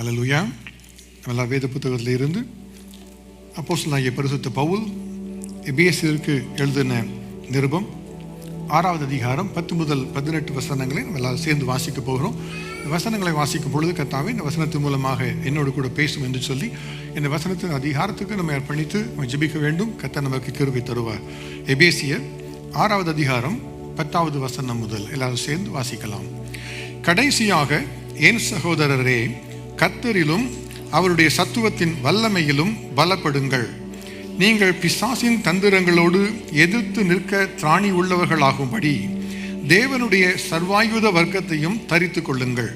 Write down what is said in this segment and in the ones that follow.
ஹல்லேலூயா. எல்லா வேத புத்தகத்தில் இருந்து அப்போஸ்தலனாகிய பரிசுத்த பவுல் எபேசியருக்கு எழுதின நிருபம் 6வது அதிகாரம் 10 முதல் 18 வசனங்களை நம்ம எல்லாரும் சேர்ந்து வாசிக்க போகிறோம். இந்த வசனங்களை வாசிக்கும் பொழுது கர்த்தாவே இந்த வசனத்தின் மூலமாக என்னோடு கூட பேசும் என்று சொல்லி இந்த வசனத்தின் அதிகாரத்துக்கு நம்ம அர்ப்பணித்து நம்ம ஜெபிக்க வேண்டும். கர்த்தர் நமக்கு கிருபை தருவார். எபேசியர் 6வது அதிகாரம் 10வது வசனம் முதல் எல்லாரும் சேர்ந்து வாசிக்கலாம். கடைசியாக என் சகோதரரே, கர்த்தரிலும் அவருடைய சத்துவத்தின் வல்லமையிலும் பலப்படுங்கள். நீங்கள் பிசாசின் தந்திரங்களோடு எதிர்த்து நிற்க திராணி உள்ளவர்களாகும்படி தேவனுடைய சர்வாயுத வர்க்கத்தையும் தரித்து கொள்ளுங்கள்.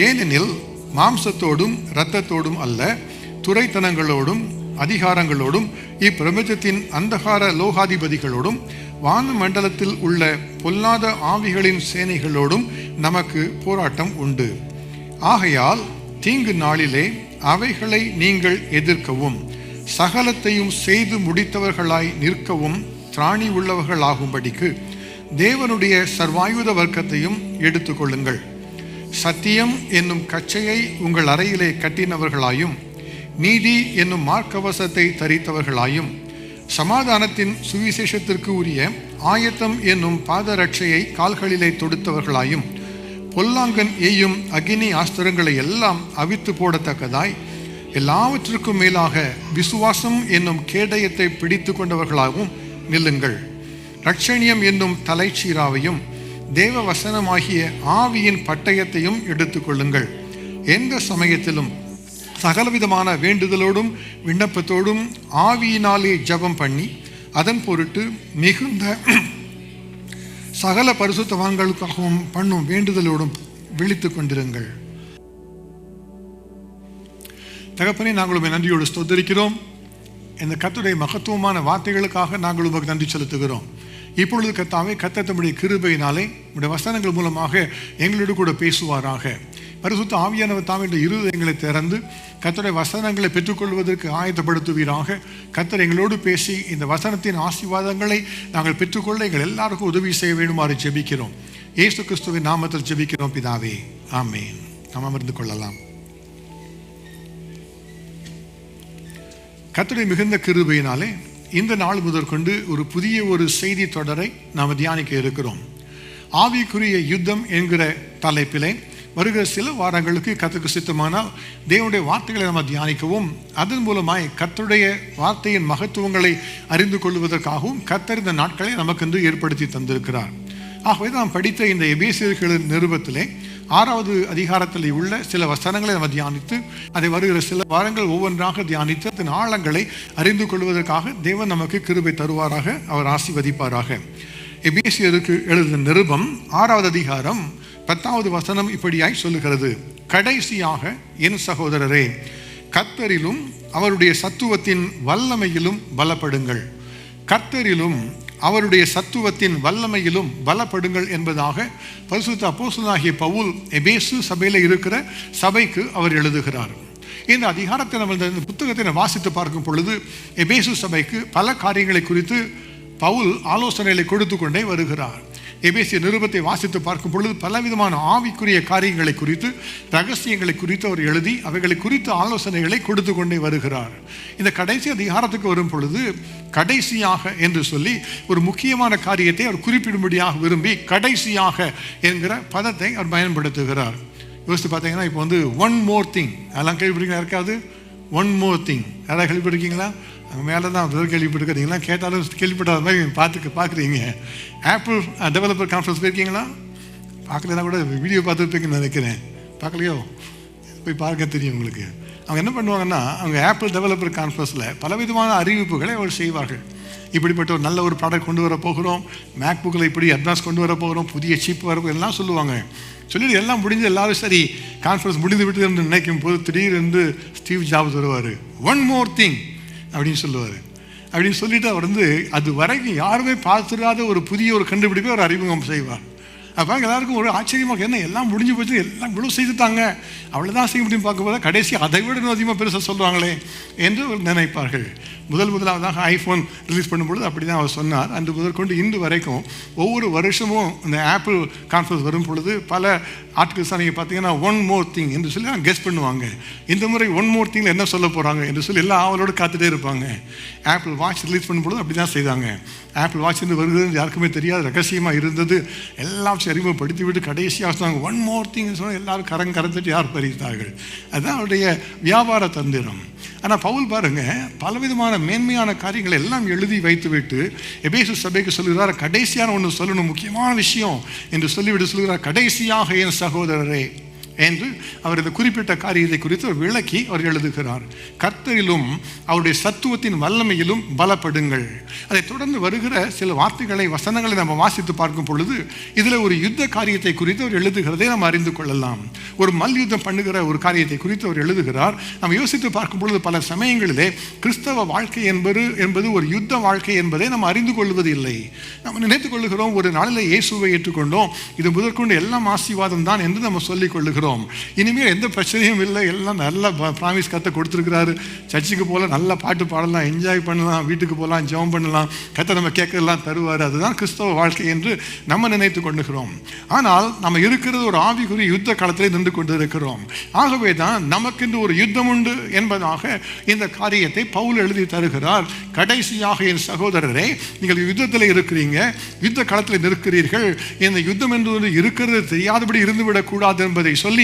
ஏனெனில் மாம்சத்தோடும் இரத்தத்தோடும் அல்ல, துரைத்தனங்களோடும் அதிகாரங்களோடும் இப்பிரபஞ்சத்தின் அந்தகார லோகாதிபதிகளோடும் வான மண்டலத்தில் உள்ள பொல்லாத ஆவிகளின் சேனைகளோடும் நமக்கு போராட்டம் உண்டு. ஆகையால் தீங்கு நாளிலே அவைகளை நீங்கள் எதிர்க்கவும் சகலத்தையும் செய்து முடித்தவர்களாய் நிற்கவும் திராணி உள்ளவர்களாகும்படிக்கு தேவனுடைய சர்வாயுத வர்க்கத்தையும் எடுத்துக்கொள்ளுங்கள். சத்தியம் என்னும் கச்சையை உங்கள் அறையிலே கட்டினவர்களாயும் நீதி என்னும் மார்க்கவசத்தை தரித்தவர்களாயும் சமாதானத்தின் சுவிசேஷத்திற்கு உரிய ஆயத்தம் என்னும் பாதரட்சையை கால்களிலே தொடுத்தவர்களாயும் பொல்லாங்கன் எய்யும் அக்னி ஆஸ்திரங்களை எல்லாம் அவித்து போடத்தக்கதாய் எல்லாவற்றிற்கும் மேலாக விசுவாசம் என்னும் கேடயத்தை பிடித்து கொண்டவர்களாகவும் நில்லுங்கள். இரட்சணியம் என்னும் தலைச்சீராவையும் தேவ வசனமாகிய ஆவியின் பட்டயத்தையும் எடுத்துக்கொள்ளுங்கள். எந்த சமயத்திலும் சகலவிதமான வேண்டுதலோடும் விண்ணப்பத்தோடும் ஆவியினாலே ஜெபம் பண்ணி அதன் பொருட்டு மிகுந்த சகல பரிசுத்தவான்களுக்காகவும் பண்ணும் வேண்டுதலோடும் விழித்து கொண்டிருங்கள். தகப்பனே, நாங்கள் உம்மை நன்றியோடு ஸ்தோத்திரிக்கிறோம். இந்த கர்த்தருடைய மகத்துவமான வார்த்தைகளுக்காக நாங்கள் உமக்கு நன்றி செலுத்துகிறோம். இப்பொழுது கர்த்தாவே, கர்த்தர் தம்முடைய கிருபையினாலே உம்முடைய வசனங்கள் மூலமாக எங்களோடு கூட பேசுவாராக. பரிசுத்த ஆவியானவர் தாம் என்ற இருதயங்களை திறந்து கர்த்தருடைய வசனங்களை பெற்றுக்கொள்வதற்கு ஆயத்தப்படுத்துவீராக. கர்த்தர் எங்களோடு பேசி இந்த வசனத்தின் ஆசீர்வாதங்களை நாங்கள் பெற்றுக்கொள்ள எங்கள் எல்லாருக்கும் உதவி செய்ய வேண்டுமாறு ஜெபிக்கிறோம். இயேசு கிறிஸ்துவின் நாமத்தில் ஜெபிக்கிறோம் பிதாவே, ஆமென். நாம் அமர்ந்து கொள்ளலாம். கர்த்தருடைய மிகுந்த கிருபையினாலே இந்த நாள் முதற்கொண்டு ஒரு புதிய செய்தி தொடரை நாம் தியானிக்க இருக்கிறோம். ஆவிக்குரிய யுத்தம் என்கிற தலைப்பிலே வருகிற சில வாரங்களுக்கு கர்த்தருக்கு சித்தமானால் தேவனுடைய வார்த்தைகளை நாம் தியானிக்கவும் அதன் மூலமாய் கர்த்தருடைய வார்த்தையின் மகத்துவங்களை அறிந்து கொள்வதற்காகவும் கர்த்தர் இந்த நாட்களை நமக்கு ஏற்படுத்தி தந்திருக்கிறார். ஆகவே நாம் படித்த இந்த எபேசியர்களின் நிருபத்திலே 6வது அதிகாரத்தில் உள்ள சில வசனங்களை நம்ம தியானித்து அதை வருகிற சில வாரங்கள் ஒவ்வொன்றாக தியானித்து அதன் ஆழங்களை அறிந்து கொள்வதற்காக தேவன் நமக்கு கிருபை தருவாராக, அவர் ஆசீர்வதிப்பாராக. எபேசியருக்கு எழுதின நிருபம் 6வது அதிகாரம் 10வது வசனம் இப்படியாய் சொல்லுகிறது. கடைசியாக என் சகோதரரே, கர்த்தரிலும் அவருடைய சத்துவத்தின் வல்லமையிலும் பலப்படுங்கள். கர்த்தரிலும் அவருடைய சத்துவத்தின் வல்லமையிலும் பலப்படுங்கள் என்பதாக பரிசுத்த அப்போஸ்தலனாகிய பவுல் எபேசு சபையில் இருக்கிற சபைக்கு அவர் எழுதுகிறார். இந்த அதிகாரத்தை நம்ம இந்த புத்தகத்தை வாசித்து பார்க்கும் பொழுது எபேசு சபைக்கு பல காரியங்களை குறித்து பவுல் ஆலோசனைகளை கொடுத்து கொண்டே வருகிறார். எபேசிய நிருபத்தை வாசித்து பார்க்கும் பொழுது பலவிதமான ஆவிக்குரிய காரியங்களை குறித்து, ரகசியங்களை குறித்து அவர் எழுதி அவைகளை குறித்து ஆலோசனைகளை கொடுத்து கொண்டே வருகிறார். இந்த கடைசி அதிகாரத்துக்கு வரும் பொழுது கடைசியாக என்று சொல்லி ஒரு முக்கியமான காரியத்தை அவர் குறிப்பிடும்படியாக விரும்பி கடைசியாக என்கிற பதத்தை அவர் பயன்படுத்துகிறார். யோசித்து பார்த்தீங்கன்னா இப்போ ஒன் மோர் திங், அதெல்லாம் கேள்விப்பட்டிருக்கீங்களா? இருக்காது ஒன் மோர் திங் யாராவது கேள்விப்பட்டிருக்கீங்களா? அங்கே மேலே தான் கேள்விப்பட்டிருக்கிறீங்களா? கேட்டாலும் கேள்விப்படாத மாதிரி பார்க்குறீங்க. ஆப்பிள் டெவலப்பர் கான்ஃபரன்ஸ் போயிருக்கீங்களா? பார்க்கலன்னா கூட வீடியோ பார்த்துருப்பீங்கன்னு நினைக்கிறேன். பார்க்கலையோ? போய் பார்க்க தெரியும் உங்களுக்கு. அவங்க என்ன பண்ணுவாங்கன்னா, அவங்க ஆப்பிள் டெவலப்பர் கான்ஃபரன்ஸில் பலவிதமான அறிவிப்புகளை அவர் செய்வார்கள். இப்படிப்பட்ட ஒரு நல்ல ஒரு ப்ராடக்ட் கொண்டு வர போகிறோம், மேக் புக்கில் இப்படி அட்வான்ஸ் கொண்டு வர போகிறோம், புதிய சீப் வர எல்லாம் சொல்லுவாங்க. சொல்லிட்டு எல்லாம் முடிஞ்சு எல்லாரும் சரி கான்ஃபரன்ஸ் முடிந்து விட்டு என்று நினைக்கும் போது திடீர்னு ஸ்டீவ் ஜாப்ஸ் வருவார். ஒன் மோர் திங் அப்படின்னு சொல்லுவார். அப்படின்னு சொல்லிட்டு அவர் அது வரைக்கும் யாருமே பார்த்துடாத ஒரு புதிய கண்டுபிடிப்பை அவர் அறிமுகம் செய்வார். அப்போ எல்லாருக்கும் ஒரு ஆச்சரியமாக, என்ன எல்லாம் முடிஞ்சு போச்சு, எல்லாம் இவ்வளோ செய்துட்டாங்க, அவ்வளோதான் செய்ய முடியும் பார்க்கும்போது கடைசி அதை விட இன்னும் அதிகமாக பெருசாக சொல்லுவாங்களே என்று நினைப்பார்கள். முதலாவதாக ஐஃபோன் ரிலீஸ் பண்ணும்பொழுது அப்படி தான் அவர் சொன்னார். அன்று முதற்கொண்டு இன்று வரைக்கும் ஒவ்வொரு வருஷமும் இந்த ஆப்பிள் கான்ஃபரன்ஸ் வரும் பொழுது பல ஆர்டிகல்ஸாக நீங்கள் பார்த்தீங்கன்னா ஒன் மோர் திங் என்று சொல்லி கெஸ் பண்ணுவாங்க. இந்த முறை ஒன் மோர் திங்கில் என்ன சொல்ல போகிறாங்க என்று சொல்லி எல்லாம் அவளோடு காத்துட்டே இருப்பாங்க. ஆப்பிள் வாட்ச் ரிலீஸ் பண்ணும்பொழுது அப்படி தான் செய்தாங்க. ஆப்பிள் வாட்ச் இருந்து வருகிறது யாருக்குமே தெரியாது, ரகசியமாக இருந்தது, எல்லாம் அறிமுகப்படுத்தி விட்டு கடைசியாக சொன்னாங்க ஒன் மோர் திங் சொன்னால் எல்லாரும் கரந்துட்டு யார் பறித்தார்கள். அதுதான் அவருடைய வியாபார தந்திரம். ஆனால் பவுல் பாருங்க, பலவிதமான மேன்மையான காரியங்களை எல்லாம் எழுதி வைத்து விட்டு எபேசு சபைக்கு சொல்கிறார், கடைசியான ஒன்று சொல்லணும், முக்கியமான விஷயம் என்று சொல்லிவிட்டு சொல்கிறார், கடைசியாக என் சகோதரரே என்று அவர் இந்த குறிப்பிட்ட காரியத்தை குறித்து விளக்கி அவர் எழுதுகிறார். கர்த்தரிலும் அவருடைய சத்துவத்தின் வல்லமையிலும் பலப்படுங்கள். அதை தொடர்ந்து வருகிற சில வார்த்தைகளை, வசனங்களை நம்ம வாசித்து பார்க்கும் பொழுது இதில் ஒரு யுத்த காரியத்தை குறித்து அவர் எழுதுகிறதை நாம் அறிந்து கொள்ளலாம். ஒரு மல்யுத்தம் பண்ணுகிற ஒரு காரியத்தை குறித்து அவர் எழுதுகிறார். நம்ம யோசித்து பார்க்கும் பொழுது பல சமயங்களிலே கிறிஸ்தவ வாழ்க்கை என்பது ஒரு யுத்த வாழ்க்கை என்பதை நம்ம அறிந்து கொள்வது இல்லை. நம்ம நினைத்துக் கொள்ளுகிறோம், ஒரு நாளில் இயேசுவை ஏற்றுக்கொண்டோம், இது முதற்கொண்டு எல்லாம் ஆசீர்வாதம் தான் என்று நம்ம சொல்லிக் கொள்ளுகிறோம். இனிமேல் எந்த பிரச்சனையும் இல்லை, எல்லாம் நல்ல ப்ராமிஸ் கத்த கொடுத்துருக்கிறாரு, சர்ச்சுக்கு போல நல்ல பாட்டு பாடலாம், என்ஜாய் பண்ணலாம், வீட்டுக்கு போகலாம், ஜெபம் பண்ணலாம், கத்த நம்ம கேட்கலாம் தருவார், அதுதான் கிறிஸ்தவ வாழ்க்கை என்று நம்ம நினைத்து கொண்டுகிறோம். ஆனால் நம்ம இருக்கிறது ஒரு ஆவிக்குரிய யுத்த காலத்தில் நின்று கொண்டு இருக்கிறோம். ஆகவே தான் நமக்கென்று ஒரு யுத்தம் உண்டு என்பதாக இந்த காரியத்தை பவுல் எழுதி தருகிறார். கடைசியாக என் சகோதரரே, நீங்கள் யுத்தத்தில் இருக்கிறீங்க, யுத்த காலத்தில் நிற்கிறீர்கள், இந்த யுத்தம் என்று இருக்கிறது தெரியாதபடி இருந்துவிடக்கூடாது என்பதை சொல்லி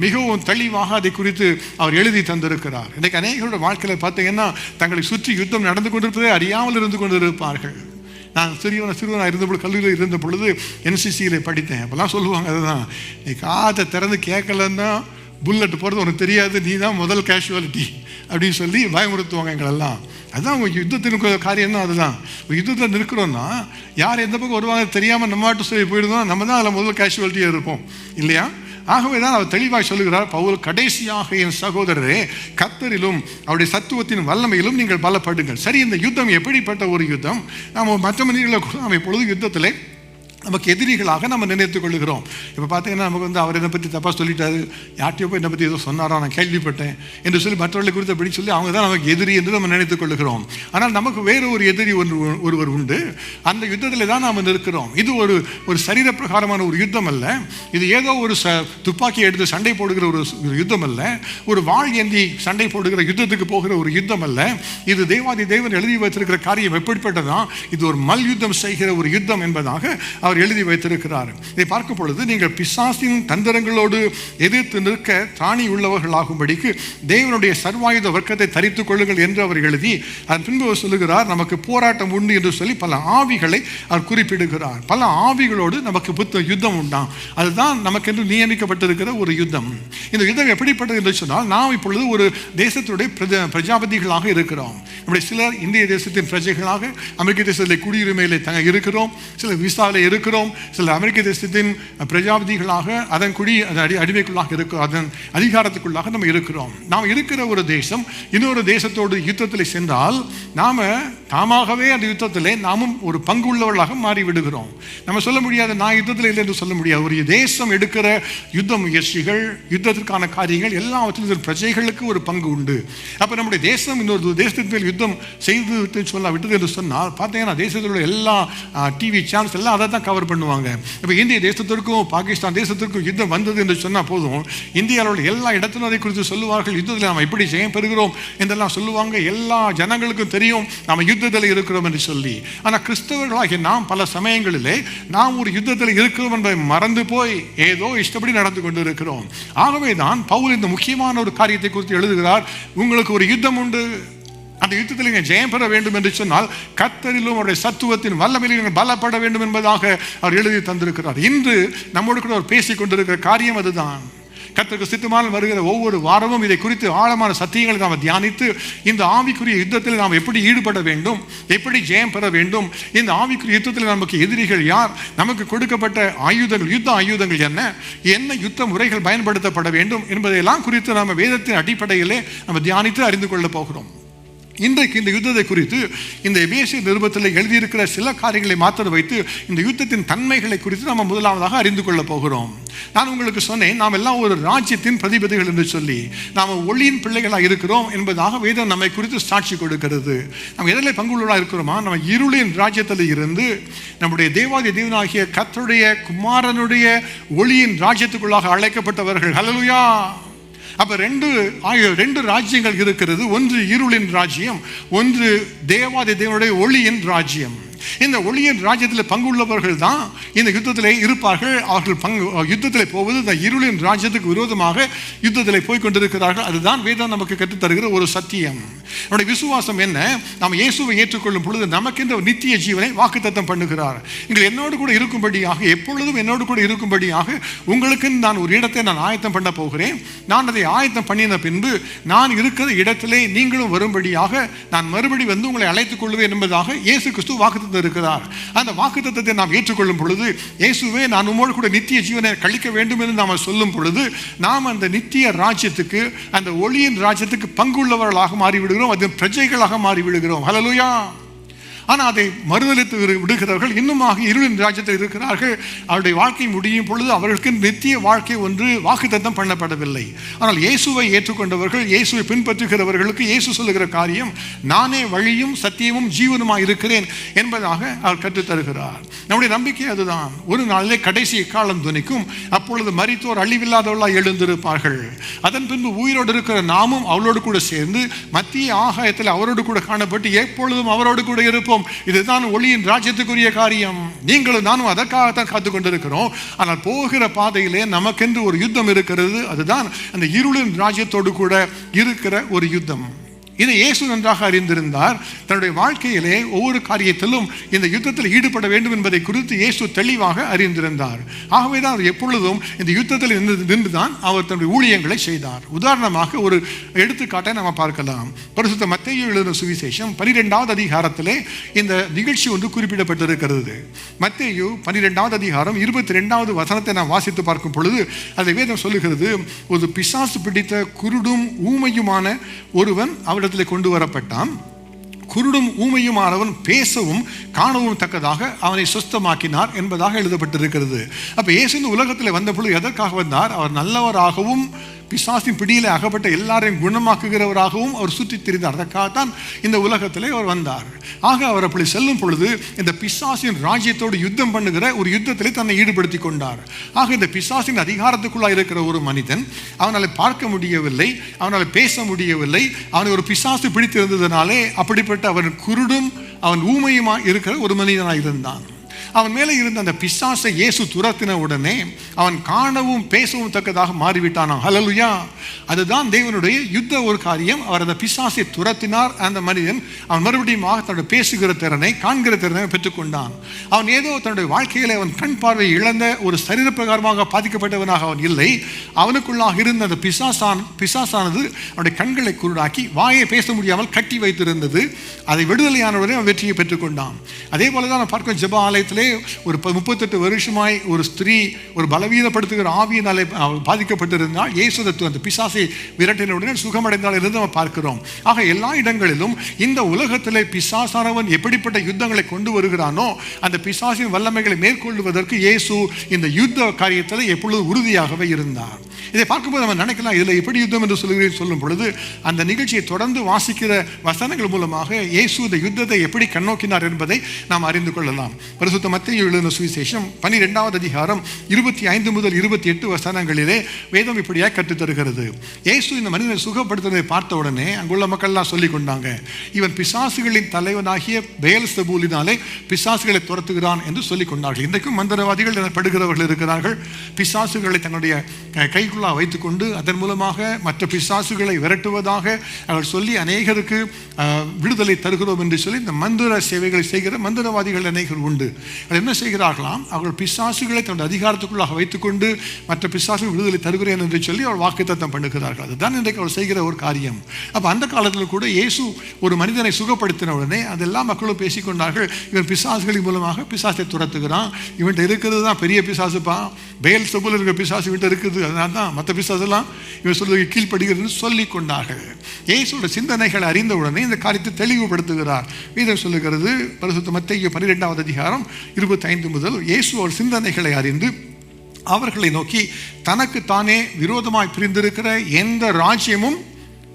மிகவும் தெளிவாக அதை குறித்து அவர் எழுதி தந்திருக்கிறார். இன்றைக்கு அநேகருடைய வாழ்க்கையில் பார்த்தீங்கன்னா தங்களை சுற்றி யுத்தம் நடந்து கொண்டிருப்பதை அறியாமல் இருந்து கொண்டிருப்பார்கள். நான் சிறுவனாக இருந்தபொழுது, கல்லூரியில் இருந்த பொழுது NCCயில் படித்தேன். அப்போல்லாம் சொல்லுவாங்க, அதுதான் நீ காதை திறந்து கேட்கலன்னா புல்லட் போகிறது உனக்கு தெரியாது, நீ தான் முதல் கேஷுவாலிட்டி அப்படின்னு சொல்லி பயமுறுத்துவாங்க எங்களெல்லாம். அதுதான் அவங்க யுத்தத்தின் காரியம் தான். அதுதான் யுத்தத்தில் நிற்கிறோன்னா யார் எந்த பக்கம் வருவாங்க தெரியாமல் நம்ம மாட்டு சொல்லி போயிடுதோம், நம்ம தான் அதில் முதல் கேஷுவாலிட்டியாக இருப்போம் இல்லையா? ஆகவே தான் அவர் தெளிவாக சொல்லுகிறார் பவுல், கடைசியாக என் சகோதரரே, கர்த்தரிலும் அவருடைய சத்துவத்தின் வல்லமையிலும் நீங்கள் பலப்படுங்கள். சரி, இந்த யுத்தம் எப்படிப்பட்ட ஒரு யுத்தம்? நாம் மற்ற மனிதர்களை கூட நாம் இப்பொழுது யுத்தத்தில் நமக்கு எதிரிகளாக நம்ம நினைத்துக் கொள்ளுகிறோம். இப்போ பார்த்தீங்கன்னா நமக்கு அவர் என்னை பற்றி தப்பாக சொல்லிட்டாரு, யார்ட்டையோ போய் என்னை பற்றி ஏதோ சொன்னாரோ, நான் கேள்விப்பட்டேன் என்று சொல்லி மற்றவர்களை குறித்து அப்படி சொல்லி அவங்க தான் நமக்கு எதிரி என்று நம்ம நினைத்துக் கொள்ளுகிறோம். ஆனால் நமக்கு வேறு ஒரு எதிரி ஒருவர் உண்டு. அந்த யுத்தத்தில் தான் நாம் இருக்கிறோம். இது ஒரு சரீர பிரகாரமான ஒரு யுத்தம் அல்ல. இது ஏதோ ஒரு துப்பாக்கி எடுத்து சண்டை போடுகிற ஒரு யுத்தம் அல்ல. ஒரு வாழ் ஏந்தி சண்டை போடுகிற யுத்தத்துக்கு போகிற ஒரு யுத்தம் அல்ல. இது தேவாதி தேவன் எழுதி வைத்திருக்கிற காரியம் எப்படிப்பட்டதான்? இது ஒரு மல் யுத்தம் செய்கிற ஒரு யுத்தம் என்பதாக அவர் எழுதி வைத்திருக்கிறார். இதை பார்க்கும் பொழுது நீங்கள் பிசாசின் தந்திரங்களோடு எதிர்த்து நிற்க தானி உள்ளவர்களாகும்படிக்கு தேவனுடைய சர்வாயுத வர்க்கத்தை தரித்துக் கொள்ளுங்கள் என்று அவர் எழுதி அதன் பின்பு சொல்லுகிறார், நமக்கு போராட்டம் உண்டு என்று சொல்லி பல ஆவிகளை அவர் குறிப்பிடுகிறார். பல ஆவிகளோடு நமக்கு யுத்தம் உண்டாம். அதுதான் நமக்கென்று நியமிக்கப்பட்டிருக்கிற ஒரு யுத்தம். இந்த யுத்தம் எப்படிப்பட்டது என்று சொன்னால், நாம் இப்பொழுது ஒரு தேசத்துடைய பிரஜாபதிகளாக இருக்கிறோம். நம்முடைய சிலர் இந்திய தேசத்தின் பிரஜைகளாக அமெரிக்க தேசத்தில் குடியுரிமையிலே இருக்கிறோம், சிலர் விசாவில் இருக்கிறோம், சில அமெரிக்க தேசத்தின் பிரஜாபதிகளாக அதன் அடிமைக்குள்ளாக இருக்கிறோம், அதன் அதிகாரத்துக்குள்ளாக நம்ம இருக்கிறோம். நாம் இருக்கிற ஒரு தேசம் இன்னொரு தேசத்தோடு யுத்தத்தில் சென்றால் தாமாகவே அந்த யுத்தத்திலே நாமும் ஒரு பங்கு உள்ளவர்களாக மாறிவிடுகிறோம். நம்ம சொல்ல முடியாது நான் யுத்தத்தில் இல்லை என்று சொல்ல முடியாது. ஒரு தேசம் எடுக்கிற யுத்த முயற்சிகள், யுத்தத்திற்கான காரியங்கள் எல்லாவற்றிலும் பிரஜைகளுக்கு ஒரு பங்கு உண்டு. அப்போ நம்முடைய தேசம் இன்னொரு தேசத்தின் மேல் யுத்தம் செய்து விட்டது என்று சொன்னால் பார்த்தீங்கன்னா தேசத்தில் உள்ள எல்லா டிவி சேனல்ஸ் எல்லாம் அதை தான் கவர் பண்ணுவாங்க. இப்போ இந்திய தேசத்திற்கும் பாகிஸ்தான் தேசத்திற்கும் யுத்தம் வந்தது என்று சொன்னால் போதும், இந்தியாவில் எல்லா இடத்திலும் அதை குறித்து சொல்லுவார்கள். யுத்தத்தில் நாம் எப்படி ஜெயம் பெறுகிறோம் என்றெல்லாம் சொல்லுவாங்க. எல்லா ஜனங்களுக்கும் தெரியும் நாம் யுத்தத்தில் இருக்கிறோம் என்று சொல்லி. ஆனால் கிறிஸ்தவர்களாகிய நாம் பல சமயங்களிலே நாம் ஒரு யுத்தத்தில் இருக்கிறோம் என்பதை மறந்து போய் ஏதோ இஷ்டப்படி நடந்து கொண்டு இருக்கிறோம். ஆகவே தான் பவுல் இந்த முக்கியமான ஒரு காரியத்தை குறித்து எழுதுகிறார், உங்களுக்கு ஒரு யுத்தம் உண்டு, அந்த யுத்தத்தில் நீங்கள் ஜெயம் பெற வேண்டும் என்று சொன்னால் கர்த்தரிலும் அவருடைய சத்துவத்தின் வல்லமையிலும் நீங்கள் பலப்பட வேண்டும் என்பதாக அவர் எழுதி தந்திருக்கிறார். இன்று நம்மோடு கூட அவர் பேசிக் கொண்டிருக்கிற காரியம் அதுதான். கர்த்தருக்கு சித்தமாக வருகிற ஒவ்வொரு வாரமும் இதை குறித்து ஆழமான சத்தியங்களை நாம் தியானித்து இந்த ஆவிக்குரிய யுத்தத்தில் நாம் எப்படி ஈடுபட வேண்டும், எப்படி ஜெயம் பெற வேண்டும், இந்த ஆவிக்குரிய யுத்தத்தில் நமக்கு எதிரிகள் யார், நமக்கு கொடுக்கப்பட்ட ஆயுதங்கள், யுத்த ஆயுதங்கள் என்ன யுத்த முறைகள் பயன்படுத்தப்பட வேண்டும் என்பதையெல்லாம் குறித்து நாம் வேதத்தின் அடிப்படையிலே நம்ம தியானித்து அறிந்து கொள்ள போகிறோம். இன்றைக்கு இந்த யுத்தத்தை குறித்து இந்த எபேசியர் நிருபத்தில் எழுதியிருக்கிற சில காரியங்களை மாத்திரம் வைத்து இந்த யுத்தத்தின் தன்மைகளை குறித்து நாம் முதலாவதாக அறிந்து கொள்ளப் போகிறோம். நான் உங்களுக்கு சொன்னேன், நாம் எல்லாம் ஒரு ராஜ்யத்தின் பிரதிபதிகள் என்று சொல்லி நாம் ஒளியின் பிள்ளைகளாக இருக்கிறோம் என்பதாக வேதம் நம்மை குறித்து சாட்சி கொடுக்கிறது. நாம் எதில் பங்குள்ளவர்களாக இருக்கிறோமா? நம்ம இருளின் ராஜ்யத்தில் இருந்து நம்முடைய தேவாதி தேவனாகிய கர்த்தருடைய குமாரனுடைய ஒளியின் ராஜ்யத்துக்குள்ளாக அழைக்கப்பட்டவர்கள். ஹல்லேலூயா! அப்ப ரெண்டு ராஜ்யங்கள் இருக்கிறது. ஒன்று இருளின் ராஜ்யம், ஒன்று தேவாதி தேவனுடைய ஒளியின் ராஜ்யம். இந்த ஒளியின் ராஜ்யத்தில் பங்குள்ளவர்கள் தான் இந்த யுத்தத்தில் இருப்பார்கள். அவர்கள் யுத்தத்தில் போவது இந்த இருளின் ராஜ்யத்துக்கு விரோதமாக யுத்தத்தில் போய் கொண்டிருக்கிறார்கள். அதுதான் வேதம் நமக்கு கற்றுத்தருகிற ஒரு சத்தியம். நம்முடைய விசுவாசம் என்ன? நாம் இயேசுவை ஏற்றுக்கொள்ளும் பொழுது நமக்கென்ற நித்திய ஜீவனை வாக்குத்தத்தம் பண்ணுகிறார். நீங்கள் என்னோடு கூட இருக்கும்படியாக, எப்பொழுதும் என்னோடு கூட இருக்கும்படியாக உங்களுக்கு நான் ஒரு இடத்தை நான் ஆயத்தம் பண்ண போகிறேன். நான் அதை ஆயத்தம் பண்ணின பின்பு நான் இருக்கிற இடத்திலே நீங்களும் வரும்படியாக நான் மறுபடி வந்து உங்களை அழைத்துக் கொள்வேன் என்பதாக இயேசு கிறிஸ்து வாக்குத்தத்தம் இருக்கிறார். அந்த வாக்குத்தத்தத்தை நாம் ஏற்றுக்கொள்ளும் பொழுது, இயேசுவே நான் உம்மோடு கூட நித்திய ஜீவனை கழிக்க வேண்டும் என்று நாம் சொல்லும் பொழுது, நாம் அந்த நித்திய ராஜ்யத்துக்கு, அந்த ஒளியின் ராஜ்யத்துக்கு பங்குள்ளவர்களாக மாறிவிடுகிறோம். அது பிரஜைகளாக மாறிவிடுகிறோம். ஹல்லேலூயா! ஆனால் அதை மறுதலித்து விடுகிறவர்கள் இன்னுமாக இருளின் ராஜ்யத்தில் இருக்கிறார்கள். அவருடைய வாழ்க்கை முடியும் பொழுது அவர்களுக்கு நித்திய வாழ்க்கை ஒன்று வாக்குத்தத்தம் பண்ணப்படவில்லை. ஆனால் இயேசுவை ஏற்றுக்கொண்டவர்கள், இயேசுவை பின்பற்றுகிறவர்களுக்கு இயேசு சொல்லுகிற காரியம், நானே வழியும் சத்தியமும் ஜீவனுமாய் இருக்கிறேன் என்பதாக அவர் கற்றுத்தருகிறார். நம்முடைய நம்பிக்கை அதுதான். ஒரு நாளிலே கடைசி காலம் துணிக்கும். அப்பொழுது மரித்தோர் அழிவில்லாதவர்களாய் எழுந்திருப்பார்கள். அதன் பின்பு உயிரோடு இருக்கிற நாமும் அவளோடு கூட சேர்ந்து மத்திய ஆகாயத்தில் அவரோடு கூட காணப்பட்டு எப்பொழுதும் அவரோடு கூட இருப்போம். இதுதான் ஒளியின் ராஜ்யத்துக்குரிய காரியம். நீங்களும் நானும் அதற்காகத்தான் காத்துக் கொண்டிருக்கிறோம். ஆனால் போகிற பாதையிலே நமக்கென்று ஒரு யுத்தம் இருக்கிறது. அதுதான் அந்த இருளின் ராஜ்யத்தோடு கூட இருக்கிற ஒரு யுத்தம். இதை இயேசு நன்றாக அறிந்திருந்தார். தன்னுடைய வாழ்க்கையிலே ஒவ்வொரு காரியத்திலும் இந்த யுத்தத்தில் ஈடுபட வேண்டும் என்பதை குறித்து இயேசு தெளிவாக அறிந்திருந்தார். ஆகவே தான் அவர் எப்பொழுதும் இந்த யுத்தத்தில் நின்றுதான் அவர் தன்னுடைய ஊழியங்களை செய்தார். உதாரணமாக ஒரு எடுத்துக்காட்டை நாம் பார்க்கலாம். பரிசுத்த மத்தேயு எழுதின சுவிசேஷம் 12வது அதிகாரத்திலே இந்த நிகழ்ச்சி ஒன்று குறிப்பிடப்பட்டிருக்கிறது. மத்தேயு 12வது அதிகாரம் 22வது வசனத்தை நாம் வாசித்து பார்க்கும் பொழுது அதை வேதம் சொல்லுகிறது, ஒரு பிசாசு பிடித்த குருடும் ஊமையுமான ஒருவன் அவரிடத்தில் கொண்டு வரப்பட்டான். குருடும் ஊமையுமானவன் பேசவும் காணவும் தக்கதாக அவனை சுஸ்தமாக்கினார் என்பதாக எழுதப்பட்டிருக்கிறது. அப்ப இயேசு இந்த உலகத்தில் வந்த பொழுது எதற்காக வந்தார்? அவர் நல்லவராகவும் பிசாசின் பிடியிலே அகப்பட்ட எல்லாரையும் குணமாக்குகிறவராகவும் அவர் சுற்றித் திரிந்தார். அதற்காகத்தான் இந்த உலகத்திலே அவர் வந்தார். ஆக அவர் அப்படி செல்லும் பொழுது இந்த பிசாசின் ராஜ்யத்தோடு யுத்தம் பண்ணுகிற ஒரு யுத்தத்திலே தன்னை ஈடுபடுத்தி கொண்டார். ஆக இந்த பிசாசின் அதிகாரத்துக்குள்ளாக இருக்கிற ஒரு மனிதன், அவனால் பார்க்க முடியவில்லை, அவனால் பேச முடியவில்லை, அவனை ஒரு பிசாசு பிடித்திருந்ததினாலே அப்படிப்பட்ட அவன் குருடும் அவன் ஊமையுமா இருக்கிற ஒரு மனிதனாக இருந்தான். அவன் மேலே இருந்த அந்த பிசாசை இயேசு துரத்தின உடனே அவன் காணவும் பேசவும் தக்கதாக மாறிவிட்டானாம். ஹல்லேலூயா! அதுதான் தேவனுடைய யுத்த ஒரு காரியம். அவர் அந்த பிசாசை துரத்தினார். அந்த மனிதன் அவன் மறுபடியும் தன்னுடைய பேசுகிற திறனை, காண்கிற திறனை பெற்றுக்கொண்டான். அவன் ஏதோ தன்னுடைய வாழ்க்கையில் அவன் கண் பார்வை இழந்த ஒரு சரீர பிரகாரமாக பாதிக்கப்பட்டவனாக அவன் இல்லை. அவனுக்குள்ளாக இருந்த அந்த பிசாசானது அவனுடைய கண்களை குருடாக்கி வாயை பேச முடியாமல் கட்டி வைத்திருந்தது. அதை விடுதலையானவரை அவன் வெற்றியை பெற்றுக்கொண்டான். அதே போல தான் நான் பார்க்கிறோம், ஜெப ஆலயத்திலே ஒரு 38 வருஷமாய் ஒரு ஸ்திரீ ஒரு பலவீனப்படுத்துகிற ஆவியினாலே பாதிக்கப்பட்டிருந்தால் இயேசு அந்த பிசாசை விரட்டின உடனே சுகமடைந்தால் இருந்து நம்ம பார்க்கிறோம். ஆக எல்லா இடங்களிலும் இந்த உலகத்திலே பிசாசானவன் எப்படிப்பட்ட யுத்தங்களை கொண்டு வருகிறானோ அந்த பிசாசின் வல்லமைகளை மேற்கொள்வதற்கு இயேசு இந்த யுத்த காரியத்தில் எப்பொழுதும் உறுதியாகவே இருந்தார். இதை பார்க்கும்போது நம்ம நினைக்கலாம், இதில் எப்படி யுத்தம் என்று சொல்லும் பொழுது அந்த நிகழ்ச்சியை தொடர்ந்து வாசிக்கிற வசனங்கள் மூலமாக இயேசு இந்த யுத்தத்தை எப்படி கண்ணோக்கினார் என்பதை நாம் அறிந்து கொள்ளலாம். பரிசுத்த மத்தேயு எழுதின சுவிசேஷம் 12வது அதிகாரம் 25 முதல் 28 வசனங்களிலே வேதம் இப்படியாக கற்றுத்தருகிறது. இயேசு இந்த மனிதனை சுகப்படுத்துவதை பார்த்த உடனே அங்குள்ள மக்கள்லாம் சொல்லிக் கொண்டாங்க, இவன் பிசாசுகளின் தலைவனாகிய பெயல்செபூலினாலே பிசாசுகளை துரத்துகிறான் என்று சொல்லிக் கொண்டார்கள். இன்றைக்கும் மந்திரவாதிகள் எனப்படுகிறவர்கள் இருக்கிறார்கள். பிசாசுகளை தன்னுடைய கைக்குள்ளாக வைத்துக்கொண்டு அதன் மூலமாக மற்ற பிசாசுகளை விரட்டுவதாக அவர்கள் சொல்லி அநேகருக்கு விடுதலை தருகிறோம் என்று சொல்லி இந்த மந்திர சேவைகளை செய்கிற மந்திரவாதிகள் அநேகர் உண்டு. அது என்ன செய்கிறார்களாம், அவர்கள் பிசாசுகளை தன்னுடைய அதிகாரத்துக்குள்ளாக வைத்துக்கொண்டு மற்ற பிசாசுகள் விடுதலை தருகிறேன் என்று சொல்லி அவர் வாக்குத்தத்தம் பண்ணுகிறார்கள். அதுதான் இன்றைக்கு அவர் செய்கிற ஒரு காரியம். அப்போ அந்த காலத்தில் கூட இயேசு ஒரு மனிதனை சுகப்படுத்தின உடனே அதெல்லாம் மக்களும் பேசிக்கொண்டார்கள், இவன் பிசாசுகளின் மூலமாக பிசாசை துரத்துகிறான், இவன்கிட்ட இருக்கிறது தான் பெரிய பிசாசுப்பா, பெயல் செபுல் இருக்கிற பிசாசு இவன்கிட்ட இருக்குது, அதனால தான் மற்ற பிசாசெல்லாம் இவன் சொல்றது கீழ்ப்படுகிறதுன்னு சொல்லி கொண்டார்கள். இயேசுவோட சிந்தனைகளை அறிந்த உடனே இந்த காரியத்தை தெளிவுபடுத்துகிறார். வேதம் சொல்லுகிறது, பரிசுத்த மத்தேயு 12வது அதிகாரம் 25 முதல், இயேசு அவர் சிந்தனைகளை அறிந்து அவர்களை நோக்கி, தனக்கு தானே விரோதமாய் பிரிந்திருக்கிற எந்த ராஜ்யமும்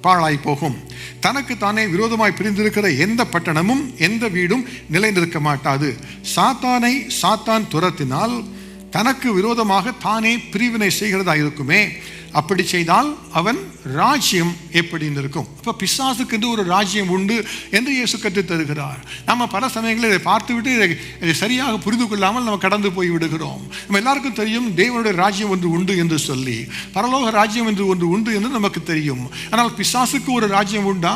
பாழாய் போகும், தனக்கு தானே விரோதமாய் பிரிந்திருக்கிற எந்த பட்டணமும் எந்த வீடும் நிலைநிற்க மாட்டாது. சாத்தானை சாத்தான் துரத்தினால் தனக்கு விரோதமாக தானே பிரிவினை செய்கிறதா இருக்குமே, அப்படி செய்தால் அவன் ராஜ்யம் எப்படி இருக்கும். இப்போ பிசாசுக்கு என்று ஒரு ராஜ்யம் உண்டு என்று இயேசு கற்றுத் தருகிறார். நம்ம பல சமயங்களில் இதை பார்த்துவிட்டு இதை சரியாக புரிந்து கொள்ளாமல் நம்ம கடந்து போய் விடுகிறோம். நம்ம எல்லாருக்கும் தெரியும் தேவனுடைய ராஜ்யம் ஒன்று உண்டு என்று சொல்லி, பரலோக ராஜ்யம் என்று ஒன்று உண்டு என்று நமக்கு தெரியும். ஆனால் பிசாசுக்கு ஒரு ராஜ்யம் உண்டா,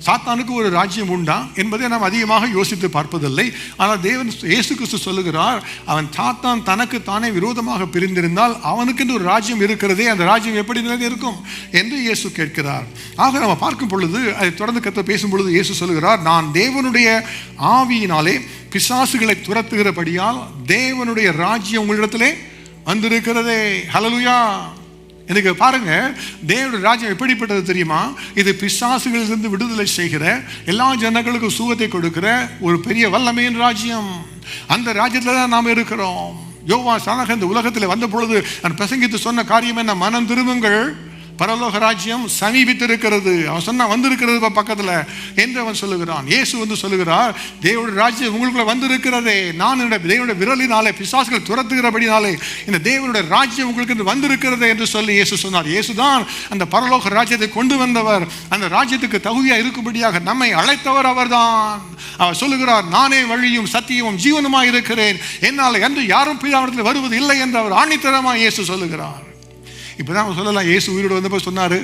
சாத்தானுக்கு ஒரு ராஜ்யம் உண்டா என்பதை நாம் அதிகமாக யோசித்து பார்ப்பதில்லை. ஆனால் தேவன் இயேசு கிறிஸ்து சொல்லுகிறார், அவன் சாத்தான் தனக்கு தானே விரோதமாக பிரிந்திருந்தால் அவனுக்கு ஒரு ராஜ்யம் இருக்கிறதே, அந்த ராஜ்யம் எப்படி இருக்கும் என்று இயேசு கேட்கிறார். ஆக நம்ம பார்க்கும் பொழுது, அதை தொடர்ந்து கர்த்தர் பேசும் பொழுது இயேசு சொல்லுகிறார், நான் தேவனுடைய ஆவியினாலே பிசாசுகளை துரத்துகிறபடியால் தேவனுடைய ராஜ்யம் உங்களிடத்திலே வந்திருக்கிறதே. ஹல்லேலூயா. எனக்கு பாருங்க, தேவனுடைய ராஜ்யம் எப்படிப்பட்டது தெரியுமா? இது பிசாசுகளிலிருந்து விடுதலை செய்கிற, எல்லா ஜனங்களுக்கும் சுகத்தை கொடுக்கிற ஒரு பெரிய வல்லமையின் ராஜ்யம். அந்த ராஜ்யத்தில் தான் நாம் இருக்கிறோம். யோவான் சாணகன் இந்த உலகத்தில் வந்த பொழுது நான் பிரசங்கித்து சொன்ன காரியம் என்ன? மனம் திரும்புங்கள், பரலோக ராஜ்யம் சமீபித்திருக்கிறது. அவன் சொன்னா வந்திருக்கிறது பக்கத்தில் என்று அவன் சொல்லுகிறான். இயேசு வந்து சொல்லுகிறார், தேவனுடைய ராஜ்யம் உங்களுக்குள்ள வந்திருக்கிறதே, நான் தேவனுடைய விரலினாலே பிசாசுகள் துரத்துகிறபடினாலே இந்த தேவனுடைய ராஜ்யம் உங்களுக்கு வந்திருக்கிறதே என்று சொல்லி இயேசு சொன்னார். இயேசுதான் அந்த பரலோக ராஜ்யத்தை கொண்டு வந்தவர். அந்த ராஜ்யத்துக்கு தகுதியாக இருக்கும்படியாக நம்மை அழைத்தவர் அவர்தான். அவர் சொல்லுகிறார், நானே வழியும் சத்தியமும் ஜீவனுமாய் இருக்கிறேன், என்னால் என்று யாரும் பிதாவிடத்தில் வருவது இல்லை என்று அவர் ஆணித்தரமாக இயேசு சொல்லுகிறார். இப்போ தான் சொல்லலாம், இயேசு உயிரோடு வந்தப்போ சொன்னார்,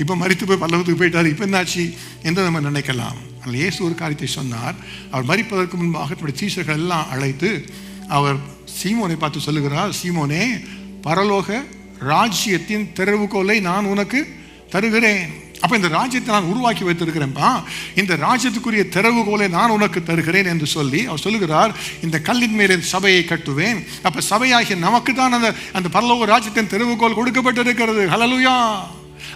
இப்போ மரித்து போய் பல்லவத்துக்கு போயிட்டார், இப்போ என்னாச்சு என்று நம்ம நினைக்கலாம். ஆனால் இயேசு ஒரு காரியத்தை சொன்னார். அவர் மரிப்பதற்கு முன்பாக தன்னுடைய சீஷர்கள் எல்லாம் அழைத்து அவர் சீமோனை பார்த்து சொல்லுகிறார், சீமோனே, பரலோக ராஜ்யத்தின் திறவுகோலை நான் உனக்கு தருகிறேன். அப்போ இந்த ராஜ்யத்தை நான் உருவாக்கி வைத்திருக்கிறேன்ப்பா, இந்த ராஜ்யத்துக்குரிய திறவுகோலை நான் உனக்கு தருகிறேன் என்று சொல்லி அவர் சொல்லுகிறார், இந்த கல்லின் மேலே சபையை கட்டுவேன். அப்போ சபையாகிய நமக்கு தான் அந்த பரலோக ராஜ்யத்தின் திறவுகோல் கொடுக்கப்பட்டிருக்கிறது. ஹல்லேலூயா.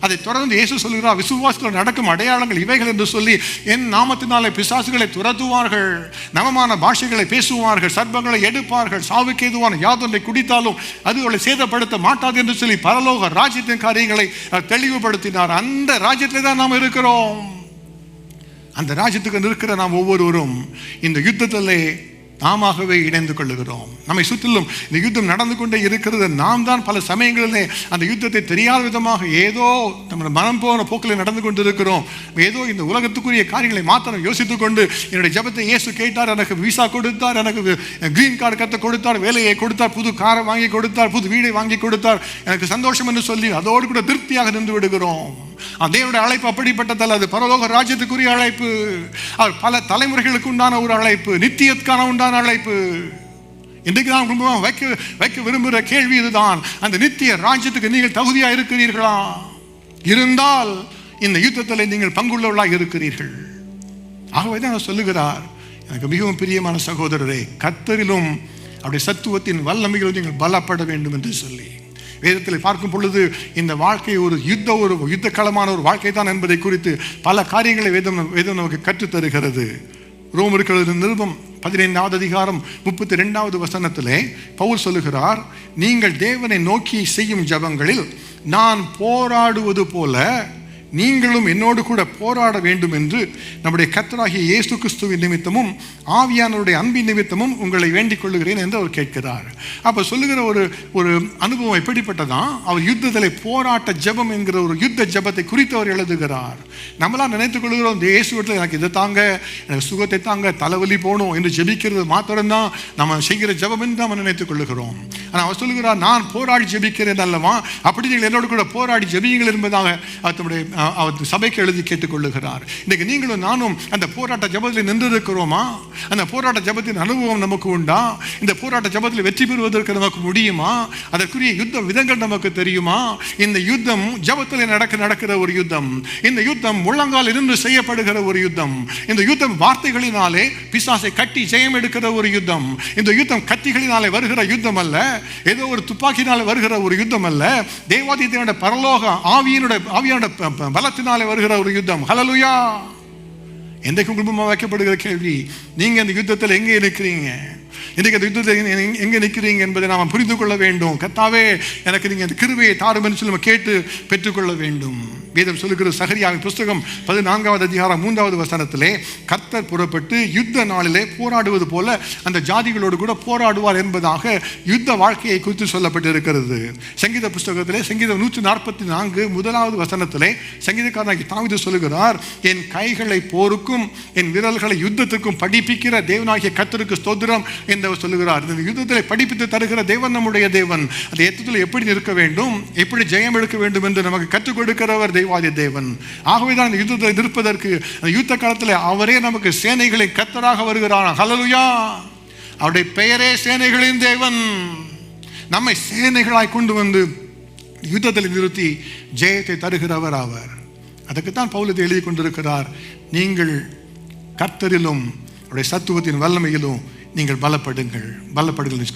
அதை தொடர்ந்து இயேசு சொல்லுகிறார், விசுவாசத்தில் நடக்கும் அடையாளங்கள் இவைகள் என்று சொல்லி, என் நாமத்தினாலே பிசாசுகளை துரத்துவார்கள், நவமான பாஷைகளை பேசுவார்கள், சர்ப்பங்களை எடுப்பார்கள், சாவுக்கு ஏதுவான யாதொன்றை குடித்தாலும் அது அவளை சேதப்படுத்த மாட்டாது என்று சொல்லி பரலோக ராஜ்யத்தின் காரியங்களை தெளிவுபடுத்தினார். அந்த ராஜ்யத்திலே தான் நாம் இருக்கிறோம். அந்த ராஜ்யத்துக்கு இருக்கிற நாம் ஒவ்வொருவரும் இந்த யுத்தத்திலே நாமவே இணைந்து கொள்ளுகிறோம். நம்மை சுற்றிலும் இந்த யுத்தம் நடந்து கொண்டே இருக்கிறது. நாம் தான் பல சமயங்களிலே அந்த யுத்தத்தை தெரியாத விதமாக ஏதோ நம்ம மனம் போன போக்கில் நடந்து கொண்டு இருக்கிறோம். ஏதோ இந்த உலகத்துக்குரிய காரியங்களை மாத்திரம் யோசித்துக் கொண்டு, என்னுடைய ஜெபத்தை இயேசு கேட்டார், எனக்கு விசா கொடுத்தார், எனக்கு கிரீன் கார்டு கற்று கொடுத்தார், வேலையை கொடுத்தார், புது காரை வாங்கி கொடுத்தார், புது வீடை வாங்கி கொடுத்தார், எனக்கு சந்தோஷம் என்று சொல்லி அதோடு கூட திருப்தியாக நின்று விடுகிறோம். தேவனுடைய அழைப்பு அப்படிப்பட்டதல்ல, அது பரலோக ராஜ்யத்துக்குரிய அழைப்பு. அவர் பல தலைமுறைகளுக்கு உண்டான ஒரு அழைப்பு, நித்தியத்துக்கான உண்டான அழைப்பு. இன்றைக்கு நான் வைக்க விரும்புகிற கேள்வி இதுதான், அந்த நித்திய ராஜ்யத்துக்கு நீங்கள் தகுதியா இருக்கிறீர்களா? இருந்தால் இந்த யுத்தத்தில் நீங்கள் பங்குள்ளவர்களாக இருக்கிறீர்கள். ஆகவே தான் சொல்லுகிறார், எனக்கு மிகவும் பிரியமான சகோதரரே, கர்த்தரிலும் அவருடைய சத்துவத்தின் வல்லமைகளும் நீங்கள் பலப்பட வேண்டும் என்று சொல்லி வேதத்தில் பார்க்கும் பொழுது இந்த வாழ்க்கை ஒரு யுத்தக்களமான ஒரு வாழ்க்கை தான் என்பதை குறித்து பல காரியங்களை வேதம் நமக்கு கற்றுத் தருகிறது. ரோமருக்கு நிருபம் 15வது அதிகாரம் 32வது வசனத்திலே பவுல் சொல்லுகிறார், நீங்கள் தேவனை நோக்கி செய்யும் ஜெபங்களில் நான் போராடுவது போல நீங்களும் என்னோடு கூட போராட வேண்டும் என்று நம்முடைய கர்த்தராகிய இயேசு கிறிஸ்துவின் நிமித்தமும் ஆவியானவருடைய அன்பின் நிமித்தமும் உங்களை வேண்டிக் கொள்ளுகிறேன் என்று அவர் கேட்கிறார். அப்போ சொல்லுகிற ஒரு அனுபவம் எப்படிப்பட்டதான், அவர் யுத்தத்தில் போராட்ட ஜெபம் என்கிற ஒரு யுத்த ஜெபத்தை குறித்து அவர் எழுதுகிறார். நம்மளாம் நினைத்துக் கொள்கிறோம், இயேசுவத்தில் எனக்கு இதை தாங்க, எனக்கு சுகத்தை தாங்க, தலைவலி போகணும் என்று ஜெபிக்கிறது மாத்திரம்தான் நம்ம செய்கிற ஜெபம் என்று நம்ம நினைத்துக் கொள்ளுகிறோம். ஆனால் அவர் சொல்லுகிறார், நான் போராடி ஜெபிக்கிறேன் அல்லவா, அப்படி நீங்கள் என்னோடு கூட போராடி ஜெபியுங்கள் என்பதாக தம்முடைய அவர் சபைக்கு எழுதி கேட்டுக்கொள்ளுகிறார். இன்றைக்கு நீங்களும் நானும் அந்த போராட்ட ஜபத்தில் நின்றிருக்கிறோமா? அந்த போராட்ட ஜபத்தின் அனுபவம் நமக்கு உண்டா? இந்த போராட்ட ஜபத்தில் வெற்றி பெறுவதற்கு நமக்கு முடியுமா? அதற்குரிய யுத்த விதங்கள் நமக்கு தெரியுமா? இந்த யுத்தம் ஜபத்தில் நடக்கிற ஒரு யுத்தம். இந்த யுத்தம் முழங்கால் இருந்து செய்யப்படுகிற ஒரு யுத்தம். இந்த யுத்தம் வார்த்தைகளினாலே பிசாசை கட்டி ஜெயம் எடுக்கிற ஒரு யுத்தம். இந்த யுத்தம் கத்திகளினாலே வருகிற யுத்தம் அல்ல, ஏதோ ஒரு துப்பாக்கினாலே வருகிற ஒரு யுத்தம் அல்ல, தேவாதிதேவனுடைய பரலோக ஆவியானோட பலத்தினாலே வருகிற ஒரு யுத்தம். ஹல்லேலூயா! எந்த குடும்பமாக வைக்கப்படுகிற கேள்வி, நீங்க இந்த யுத்தத்தில் எங்கே இருக்கிறீங்க? இன்றைக்கு அந்த யுத்தத்தில் எங்கே நிற்கிறீங்க என்பதை நாம் புரிந்து கொள்ள வேண்டும். கர்த்தாவே, எனக்கு நீங்கள் அந்த கிருபையை தாரும் என்று சொல்லி நம்ம கேட்டு பெற்றுக்கொள்ள வேண்டும். வேதம் சொல்லுகிற சகரியாவின் புஸ்தகம் 14வது அதிகாரம் 3வது வசனத்திலே, கர்த்தர் புறப்பட்டு யுத்த நாளிலே போராடுவது போல அந்த ஜாதிகளோடு கூட போராடுவார் என்பதாக யுத்த வாழ்க்கையை குறித்து சொல்லப்பட்டிருக்கிறது. சங்கீத புஸ்தகத்திலே சங்கீதம் 144 முதலாவது வசனத்திலே சங்கீதக்காரனாகிய தாவீது சொல்லுகிறார், என் கைகளை போருக்கும் என் விரல்களை யுத்தத்துக்கும் படிப்பிக்கிற தேவனாகிய கர்த்தருக்கு ஸ்தோத்திரம் என்று சொல்லுகிறார். இந்த யுத்தத்தில் படிப்பித்து தருகிற தேவன் நம்முடைய தேவன். அந்த யுத்தத்தில் எப்படி நிற்க வேண்டும், எப்படி ஜெயம் எடுக்க வேண்டும் என்று நமக்கு கற்றுக் கொடுக்கிறவர் தேவாதி தேவன். ஆகவேதான் இந்த யுத்தத்தில் நிற்பதற்கு அந்த யுத்த காலத்தில் அவரே நமக்கு சேனைகளின் கர்த்தராக வருகிறார். ஹல்லேலூயா! அவருடைய பெயரே சேனைகளின் தேவன். நம்மை சேனைகளாய் கொண்டு வந்து யுத்தத்தில் நிறுத்தி ஜெயத்தை தருகிறவர் அவர். அதுக்குத்தான் பவுல் எழுதி கொண்டிருக்கிறார், நீங்கள் கர்த்தரிலும் அவருடைய சத்துவத்தின் வல்லமையிலும் நீங்கள் பலப்படுங்கள்.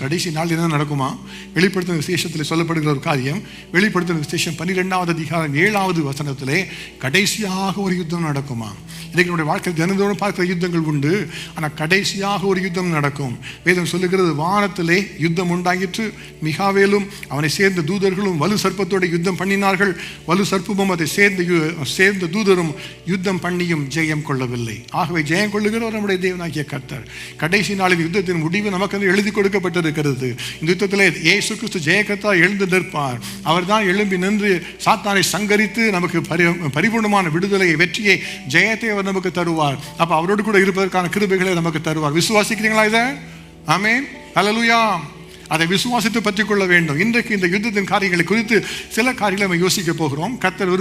கடைசி நாள் என்ன நடக்குமா? வெளிப்படுத்தின விசேஷத்தில் சொல்லப்படுகிற ஒரு காரியம், வெளிப்படுத்தின விசேஷம் 12வது அதிகாரம் 7வது வசனத்திலே கடைசியாக ஒரு யுத்தம் நடக்குமா? இன்றைக்கு நம்முடைய வாழ்க்கையில் தினந்தோறும் பார்க்கிற யுத்தங்கள் உண்டு, ஆனால் கடைசியாக ஒரு யுத்தம் நடக்கும். வேதம் சொல்லுகிறது, வானத்திலே யுத்தம் உண்டாயிற்று, மிகாவேலும் அவனை சேர்ந்த தூதர்களும் வலு சர்ப்பத்தோடு யுத்தம் பண்ணினார்கள், வலு சர்ப்பமும் அதை சேர்ந்த தூதரும் யுத்தம் பண்ணியும் ஜெயம் கொள்ளவில்லை. ஆகவே ஜெயம் கொள்ளுகிறவர் நம்முடைய தேவனாகிய கர்த்தர். கடைசி நாளின் யுத்தத்தின் முடிவு நமக்கு எழுதி கொடுக்கப்பட்டிருக்கிறது. இந்த யுத்தத்திலே இயேசு கிறிஸ்து ஜெயகர்த்தா எழுந்து நிற்பார். அவர் தான் எழும்பி நின்று சாத்தானை சங்கரித்து நமக்கு பரிபூர்ணமான விடுதலையை, வெற்றியை, ஜெயத்தை அவர் நமக்கு தருவார். அப்ப அவரோடு கூட இருப்பதற்கான கிருபைகளை நமக்கு தருவார். விசுவாசிக்கிறீங்களா இதை? ஆமென், ஹல்லேலூயா! அதை விசுவாசித்து பற்றிக் கொள்ள வேண்டும். இன்றைக்கு இந்த யுத்தத்தின் காரியங்களை குறித்து சில காரியங்களை நம்ம யோசிக்க போகிறோம். கர்த்தர்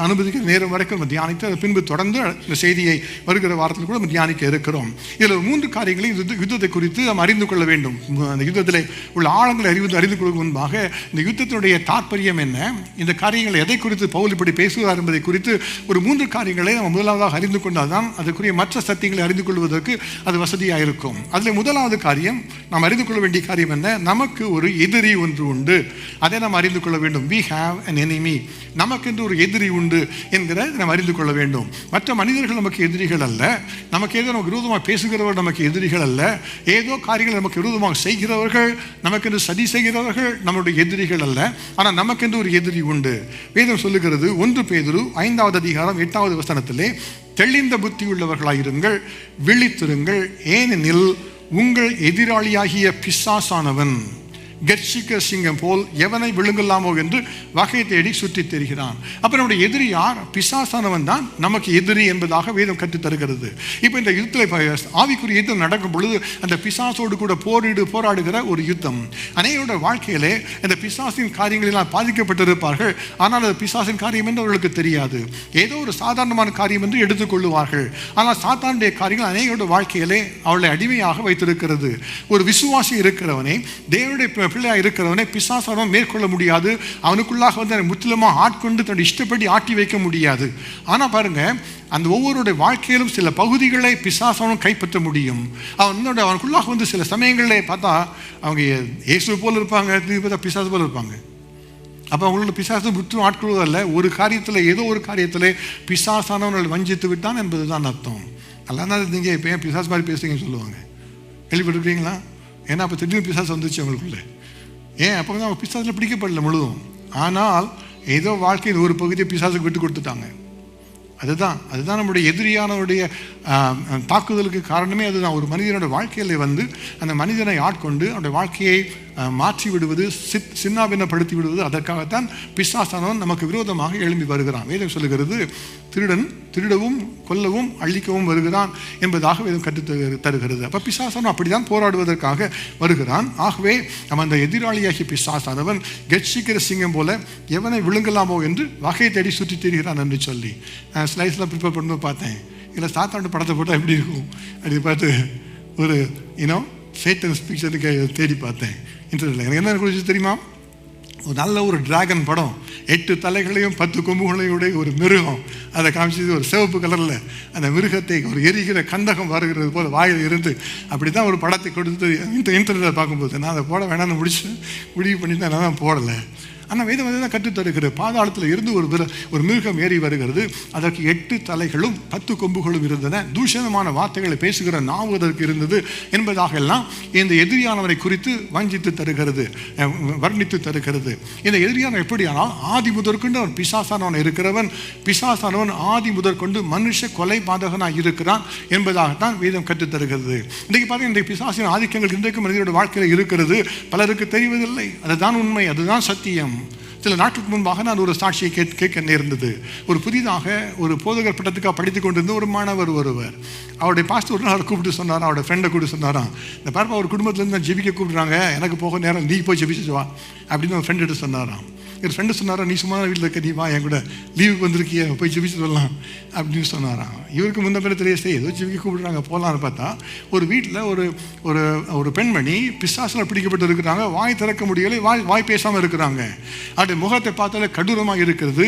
அனுமதிக்கிற நேரம் வரைக்கும் நம்ம தியானித்து அது பின்பு தொடர்ந்து இந்த செய்தியை வருகிற வாரத்தில் கூட நம்ம தியானிக்க இருக்கிறோம். இதில் 3 காரியங்களை யுத்தத்தை குறித்து நம்ம அறிந்து கொள்ள வேண்டும். அந்த யுத்தத்தில் உள்ள ஆழங்களை அறிந்து கொள்ளும் முன்பாக இந்த யுத்தத்தினுடைய தாற்பயம் என்ன, இந்த காரியங்களை எதை குறித்து பவுல் இப்படி பேசுகிறார் என்பதை குறித்து ஒரு 3 காரியங்களை நம்ம முதலாவதாக அறிந்து கொண்டால்தான் அதற்குரிய மற்ற சத்தியங்களை அறிந்து கொள்வதற்கு அது வசதியாக இருக்கும். அதில் முதலாவது காரியம், நாம் அறிந்து கொள்ள வேண்டிய காரியம் என்ன? நமக்கு ஒரு எதிரி ஒன்று உண்டு. அதை நாம் அறிந்து கொள்ள வேண்டும். We have an enemy. நமக்கென்று ஒரு எதிரி உண்டு என்கிற நாம் அறிந்து கொள்ள வேண்டும். மற்ற மனிதர்கள் நமக்கு எதிரிகள் அல்ல. நமக்கு ஏதோ நமக்கு விரோதமாக பேசுகிறவர்கள் நமக்கு எதிரிகள் அல்ல. ஏதோ காரியங்கள் நமக்கு விரோதமாக செய்கிறவர்கள், நமக்கென்று சதி செய்கிறவர்கள் நம்முடைய எதிரிகள் அல்ல. ஆனால் நமக்கென்று ஒரு எதிரி உண்டு. வேதம் சொல்லுகிறது, 1 பேதுரு 5வது அதிகாரம் 8வது வசனத்திலே, தெளிந்த புத்தி உள்ளவர்களாயிருங்கள், விழித்திருங்கள், ஏனெனில் உங்கள் எதிராளியாகிய பிசாசானவன் கர்ச்சிக்க சிங்கம் போல் எவனை விழுங்கலாமோ என்று வகை தேடி சுற்றி தெரிகிறான். அப்ப நம்முடைய எதிரி யார்? பிசாசானவன் தான் நமக்கு எதிரி என்பதாக வேதம் கற்றுத் தருகிறது. இப்போ இந்த யுத்தத்தில் ஆவிக்குரிய யுத்தம் நடக்கும் பொழுது அந்த பிசாசோடு கூட போராடுகிற ஒரு யுத்தம். அநேகரோட வாழ்க்கையிலே இந்த பிசாசின் காரியங்களில் பாதிக்கப்பட்டிருப்பார்கள். ஆனால் அது பிசாசின் காரியம் என்று அவர்களுக்கு தெரியாது. ஏதோ ஒரு சாதாரணமான காரியம் என்று எடுத்துக்கொள்ளுவார்கள். ஆனால் சாத்தானுடைய காரியங்கள் அநேகரோட வாழ்க்கையிலே அவளை அடிமையாக வைத்திருக்கிறது. ஒரு விசுவாசி இருக்கிறவனை, தேவனுடைய பிள்ளையாக இருக்கிறவனை பிசாசானவன் மேற்கொள்ள முடியாது. அவனுக்குள்ளாக வந்து முற்றிலுமாக ஆட்கொண்டு தன்னுடைய இஷ்டப்படி ஆட்டி வைக்க முடியாது. ஆனால் பாருங்க, அந்த ஒவ்வொருடைய வாழ்க்கையிலும் சில பகுதிகளை பிசாசானவன் கைப்பற்ற முடியும். அவனுக்குள்ளாக வந்து சில சமயங்களில் பார்த்தா அவங்க இயேசு போல் இருப்பாங்க, பிசாசு போல் இருப்பாங்க. அப்போ அவங்களோட பிசாசு முற்றும் ஆட்கொள்வதல்ல, ஒரு காரியத்தில் ஏதோ ஒரு காரியத்தில் பிசாசானவர்கள் வஞ்சித்து விட்டான் என்பதுதான் அர்த்தம். அல்லனா நீங்கள் இப்போ ஏன் பிசாசு மாதிரி பேசுறீங்கன்னு சொல்லுவாங்க. கேள்விப்பட்டிருக்கீங்களா? ஏன்னா அப்போ திடீர்னு பிசாசு வந்துச்சு அவங்களுக்குள்ள. ஏன்? அப்போ தான் அவங்க பிசாசில் பிடிக்கப்படல முழுதும். ஆனால் ஏதோ வாழ்க்கையில் ஒரு பகுதியை பிசாசுக்கு விட்டு கொடுத்துட்டாங்க. அதுதான் நம்முடைய எதிரியானவருடைய தாக்குதலுக்கு காரணமே அதுதான். ஒரு மனிதனோட வாழ்க்கையில் வந்து அந்த மனிதனை ஆட்கொண்டு அவருடைய வாழ்க்கையை மாற்றி விடுவது, சின்னாபின்னப்படுத்தி விடுவது. அதற்காகத்தான் பிசாசானவன் நமக்கு விரோதமாக எழும்பி வருகிறான். வேதம் சொல்லுகிறது, திருடன் திருடவும் கொல்லவும் அழிக்கவும் வருகிறான் என்பதாக வேதம் கற்று தருகிறது. அப்போ பிசாசானவன் அப்படிதான் போராடுவதற்காக வருகிறான். ஆகவே அவன் அந்த எதிராளியாகிய பிசாசானவன் கெட்சிக்கிற சிங்கம் போல எவனை விழுங்கலாமோ என்று வகை தேடி சுற்றி திரிகிறான் என்று சொல்லி ஸ்லைஸில் ப்ரிப்பேர் பண்ணும்போது பார்த்தேன். இல்லை சாத்தாண்டு படத்தை போட்டால் எப்படி இருக்கும் அப்படி பார்த்து ஒரு சேட்டன் பிக்சருக்கு தேடி பார்த்தேன் இன்டர்நெட்டில். எனக்கு என்ன குறித்து தெரியுமா, ஒரு நல்ல ஒரு டிராகன் படம், 8 தலைகளையும் 10 கொம்புகளையும் ஒரு மிருகம், அதை காமிச்சது ஒரு சிவப்பு கலரில் அந்த மிருகத்தை ஒரு எரிகிற கந்தகம் வருகிறது போல் வாயில் இருந்து அப்படி தான் ஒரு படத்தை கொடுத்து இன்டர்நெட்டில் பார்க்கும்போது நான் அதை போட வேணாம்னு முடிவு பண்ணி தான் நான் போடலை. ஆனால் வேதம் தான் கற்றுத்தருகிறது, பாதாளத்தில் இருந்து ஒரு மிருகம் ஏறி வருகிறது, அதற்கு 8 தலைகளும் 10 கொம்புகளும் இருந்தன, தூஷணமான வார்த்தைகளை பேசுகிற நாவு அதற்கு இருந்தது என்பதாக எல்லாம் இந்த எதிரியானவரை குறித்து வஞ்சித்து தருகிறது, வர்ணித்து தருகிறது. இந்த எதிரியானவன் எப்படியானால் ஆதி முதற்கொண்டு அவன் பிசாசானவன் இருக்கிறவன், பிசாசானவன் ஆதி முதற்கொண்டு மனுஷ கொலை பாதகனாக இருக்கிறான் என்பதாகத்தான் வேதம் கற்றுத்தருகிறது. இன்றைக்கு பார்த்தீங்கன்னா இந்த பிசாசின் ஆதிக்கங்கள் இன்றைக்கு மனிதனுடைய வாழ்க்கையில் இருக்கிறது, பலருக்கு தெரிவதில்லை. அதுதான் உண்மை, அதுதான் சத்தியம். சில நாட்களுக்கு முன்பாக நான் ஒரு சாட்சியை கேட்க நேர்ந்தது. ஒரு புதிதாக ஒரு போதகர் பட்டத்துக்காக படித்து கொண்டிருந்த ஒரு மாணவர் ஒருவர், அவருடைய பாஸ்டர் ஒரு நாள் கூப்பிட்டு சொன்னாராம், அவருடைய ஃப்ரெண்டை கூப்பிட்டு சொன்னாராம், இந்த பாருப்பா ஒரு குடும்பத்துலேருந்து நான் ஜெபிக்க கூப்பிட்றாங்க, எனக்கு போக நேரம், நீ போய் ஜெபிச்சு வா அப்படின்னு ஒரு ஃப்ரெண்டு சொன்னாராம். என் ஃப்ரெண்டு சொன்னாரா, நீ சும்மா வீட்டில் இருக்க, நீ வா என் கூட லீவுக்கு வந்திருக்கிய, போய் ஜெபிச்சு வரலாம் அப்படின்னு சொன்னாராம். இவருக்கு முன்ன பேர் தெரியாது, ஏதோ ஜெபிக்க கூப்பிடுறாங்க போகலான்னு பார்த்தா ஒரு வீட்டில் ஒரு பெண்மணி பிசாசில் பிடிக்கப்பட்டு இருக்கிறாங்க. வாய் திறக்க முடியலை, வாய் பேசாமல் இருக்கிறாங்க. அவருடைய முகத்தை பார்த்தாலே கடூரமாக இருக்கிறது.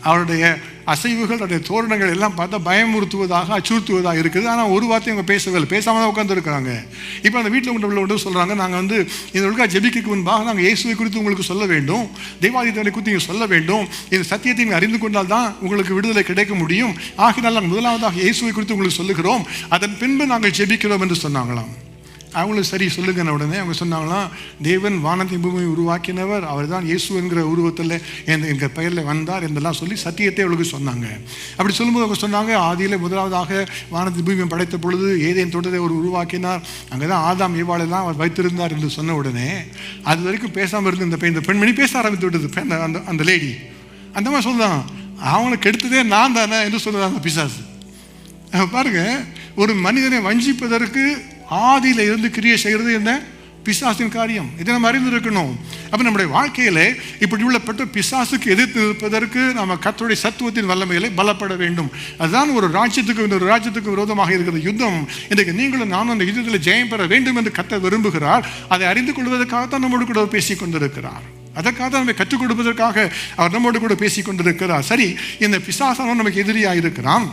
அவருடைய அசைவுகள், அவருடைய தோரணங்கள் எல்லாம் பார்த்தா பயமுறுத்துவதாக, அச்சுறுத்துவதாக இருக்குது. ஆனால் ஒரு வார்த்தை அவங்க பேசவில்லை, பேசாமல் தான் உட்கார்ந்து இருக்கிறாங்க. இப்போ அந்த வீட்டில் உள்ள சொல்கிறாங்க, நாங்கள் வந்து இந்த ஒழுங்கா ஜெபிக்கு முன்பாக நாங்கள் இயேசுவை குறித்து உங்களுக்கு சொல்ல வேண்டும், தெய்வாதித்தனை குறித்து நீங்கள் சொல்ல வேண்டும், இந்த சத்தியத்தை நீங்கள் அறிந்து கொண்டால் தான் உங்களுக்கு விடுதலை கிடைக்க முடியும். ஆகினால் நாங்கள் முதலாவதாக இயேசுவை குறித்து உங்களுக்கு சொல்லுகிறோம், அதன் பின்பு நாங்கள் ஜெபிக்கிறோம் என்று சொன்னாங்களாம். அவங்களும் சரி சொல்லுங்கன்னு உடனே அவங்க சொன்னாங்களாம், தேவன் வானத்தை பூமியை உருவாக்கினவர், அவர் தான் இயேசு என்கிற உருவத்தில் எங்கள் பெயரில் வந்தார் என்றெல்லாம் சொல்லி சத்தியத்தை அவளுக்கு சொன்னாங்க. அப்படி சொல்லும்போது அவங்க சொன்னாங்க, ஆதியில் முதலாவதாக வானத்தை பூமியை படைத்த பொழுது ஏதேன் தோட்டத்தை அவர் உருவாக்கினார், அங்கே தான் ஆதாம் ஏவாளெல்லாம் அவர் வைத்திருந்தார் என்று சொன்ன உடனே அது வரைக்கும் பேசாமல் இருந்து இந்த பெண்மணி பேச ஆரம்பித்து விட்டது. அந்த லேடி அந்த மாதிரி சொல்லுதான், அவங்களுக்கு எடுத்ததே நான் தானே என்று சொல்லுதான் அந்த பிசாசு. பாருங்க, ஒரு மனிதனை வஞ்சிப்பதற்கு ஆதியில் இருந்து கிரியை செய்கிறது என்ன பிசாசின் காரியம். இதை நம்ம அறிந்திருக்கணும். அப்போ நம்முடைய வாழ்க்கையில இப்படி உள்ளப்பட்ட பிசாசுக்கு எதிர்த்து நிற்பதற்கு நம்ம கர்த்தருடைய சத்துவத்தின் வல்லமையிலே பலப்பட வேண்டும். அதுதான் ஒரு ராஜ்யத்துக்கு விரோதமாக இருக்கிற யுத்தம். இன்றைக்கு நீங்களும் நானும் அந்த யுத்தத்தில் ஜெயம் பெற வேண்டும் என்று கர்த்தர் விரும்புகிறார். அதை அறிந்து கொள்வதற்காகத்தான் நம்மோடு கூட பேசிக் கொண்டிருக்கிறார். அதற்காக தான் நம்ம கற்றுக் கொடுப்பதற்காக அவர் நம்மோடு கூட பேசிக் கொண்டிருக்கிறார். சரி, இந்த பிசாசானவன் நமக்கு எதிரியாக இருக்கிறான்.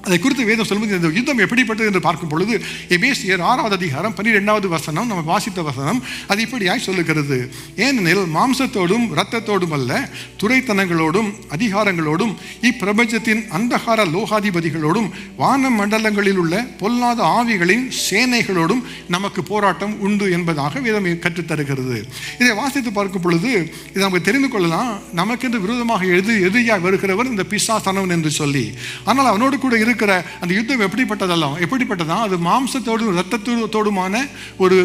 அதை குறித்து வேதம் சொல்லும்போது இந்த யுத்தம் எப்படிப்பட்டது என்று பார்க்கும் பொழுது எபேசியர் 6வது அதிகாரம் 12வது வசனம், நம்ம வாசித்த வசனம், அது இப்படியாய் சொல்லுகிறது, ஏனெனில் மாம்சத்தோடும் இரத்தத்தோடும் அல்ல, துரைத்தனங்களோடும் அதிகாரங்களோடும் இப்பிரபஞ்சத்தின் அந்தகார லோகாதிபதிகளோடும் வான மண்டலங்களில் உள்ள பொல்லாத ஆவிகளின் சேனைகளோடும் நமக்கு போராட்டம் உண்டு என்பதாக வேதம் கற்றுத்தருகிறது. இதை வாசித்து பார்க்கும் பொழுது இதை நமக்கு தெரிந்து கொள்ளலாம், நமக்கென்று விரோதமாக எதிரியாக வருகிறவர் இந்த பிசாசானவன் என்று சொல்லி. ஆனால் அவனோடு கூட இருக்கிற அந்த யுத்தம் எப்படிப்பட்டதா, அது மாம்சத்தோடும் இரத்தத்தோடுமான ஒரு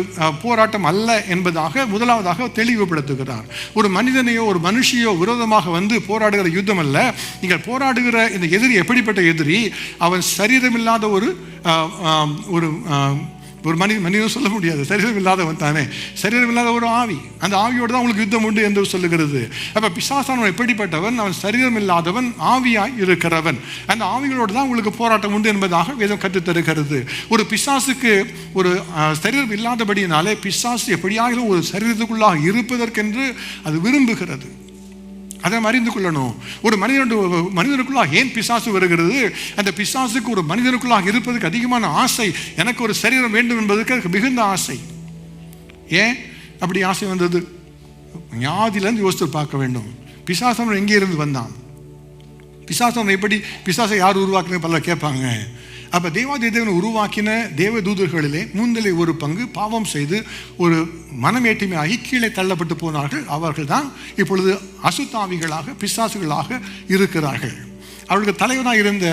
போராட்டம் அல்ல என்பதாக முதலாவதாக தெளிவுபடுத்துகிறார். ஒரு மனிதனையோ ஒரு மனுஷியோ விரோதமாக வந்து போராடுகிற யுத்தம் அல்ல. நீங்கள் போராடுகிற இந்த எதிரி எப்படிப்பட்ட எதிரி, அவன் சரீரமில்லாத ஒரு மனிதன் சொல்ல முடியாது, சரீரம் இல்லாதவன் தானே, சரீரம் இல்லாத ஒரு ஆவி, அந்த ஆவியோடு தான் உங்களுக்கு யுத்தம் உண்டு என்று சொல்லுகிறது. அப்போ பிசாசானவன் எப்படிப்பட்டவன், அவன் சரீரம் இல்லாதவன், ஆவியாய் இருக்கிறவன், அந்த ஆவிகளோடு தான் உங்களுக்கு போராட்டம் உண்டு என்பதாக வேதம் கற்றுத்தருகிறது. ஒரு பிசாசுக்கு ஒரு சரீரம் இல்லாதபடியினாலே பிசாசு எப்படியாக ஒரு சரீரத்துக்குள்ளாக இருப்பதற்கென்று அது விரும்புகிறது. அதை அறிந்து கொள்ளணும். ஒரு மனிதனுக்குள்ளாக ஏன் பிசாசு வருகிறது, அந்த பிசாசுக்கு ஒரு மனிதனுக்குள்ளாக இருப்பதற்கு அதிகமான ஆசை, எனக்கு ஒரு சரீரம் வேண்டும் என்பதற்கு மிகுந்த ஆசை. ஏன் அப்படி ஆசை வந்தது? ஞாதியிலிருந்து யோசித்து பார்க்க வேண்டும். பிசாசம் எங்கே இருந்து வந்தான்? பிசாசம் எப்படி, பிசாசை யார் உருவாக்குன்னு பல கேட்பாங்க. அப்போ தேவனை உருவாக்கின தேவ தூதர்களிலே மூன்றிலே ஒரு பங்கு பாவம் செய்து ஒரு மனமேட்டிமையாகி கீழே தள்ளப்பட்டு போனார்கள். அவர்கள் தான் இப்பொழுது அசுத்தாவிகளாக பிசாசுகளாக இருக்கிறார்கள். அவர்களுக்கு தலைவனாக இருந்த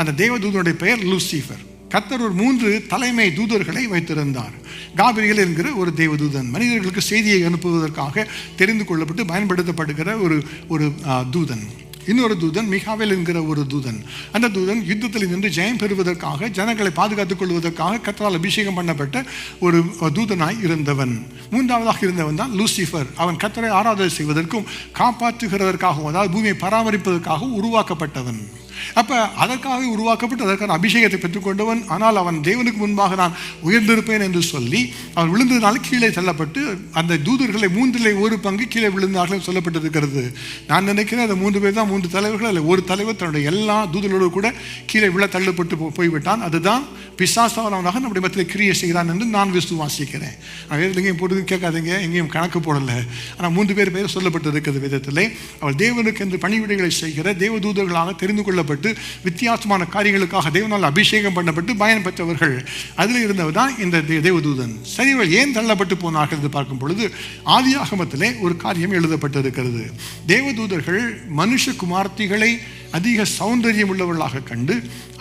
அந்த தேவதூதனுடைய பெயர் லூசிஃபர். கர்த்தர் ஒரு 3 தலைமை தூதர்களை வைத்திருந்தார். காபிரியேல் என்கிற ஒரு தேவதூதன், மனிதர்களுக்கு செய்தியை அனுப்புவதற்காக தெரிந்து கொள்ளப்பட்டு பயன்படுத்தப்படுகிற ஒரு தூதன். இன்னொரு தூதன் மிகாவேல் என்கிற ஒரு தூதன். அந்த தூதன் யுத்தத்தில் நின்று ஜெயம் பெறுவதற்காக, ஜனங்களை பாதுகாத்துக் கொள்வதற்காக கர்த்தரால் அபிஷேகம் பண்ணப்பட்ட ஒரு தூதனாய் இருந்தவன். 3ஆவதாக இருந்தவன் தான் லூசிஃபர். அவன் கர்த்தரை ஆராதனை செய்வதற்கும் காப்பாற்றுகிறதற்காகவும், அதாவது பூமியை பராமரிப்பதற்காகவும் உருவாக்கப்பட்டவன். அப்போ அதற்காக உருவாக்கப்பட்டு அதற்கான அபிஷேகத்தை பெற்றுக்கொண்டவன். ஆனால் அவன் தேவனுக்கு முன்பாக நான் உயர்ந்திருப்பேன் என்று சொல்லி அவன் விழுந்ததுனால கீழே தள்ளப்பட்டு அந்த தூதர்களை 3ல் 1 பங்கு கீழே விழுந்தார்கள் சொல்லப்பட்டிருக்கிறது. நான் நினைக்கிறேன் அந்த 3 பேர் தான் 3 தலைவர்கள். அதில் ஒரு தலைவர் தன்னுடைய எல்லா தூதர்களோடு கூட கீழே விழ தள்ளப்பட்டு போய்விட்டான். அதுதான் பிசாசானவனாக நம்முடைய மத்தியில் கிரியை செய்கிறான் என்று நான் விசுவாசிக்கிறேன். எங்கேயும் போட்டு கேட்காதீங்க, எங்கேயும் கணக்கு போடலை. ஆனால் 3 பேர் சொல்லப்பட்டிருக்கிறது விதத்திலே. அவள் தேவனுக்கு என்று பணிவிடைகளை செய்கிற தேவதூதர்களாக தெரிந்து கொள்ளப்பட்டு வித்தியாசமான காரியங்களுக்காக தேவனால் அபிஷேகம் பண்ணப்பட்டு பயன் பெற்றவர்கள். அதில் இருந்தவர் தான் இந்த தேவதூதன். சரி, ஏன் தள்ளப்பட்டு போனார்கள் என்று பார்க்கும் பொழுது ஆதியாகமத்திலே ஒரு காரியம் எழுதப்பட்டிருக்கிறது. தேவதூதர்கள் மனுஷ குமார்த்திகளை அதிக சௌந்தரியம் உள்ளவர்களாக கண்டு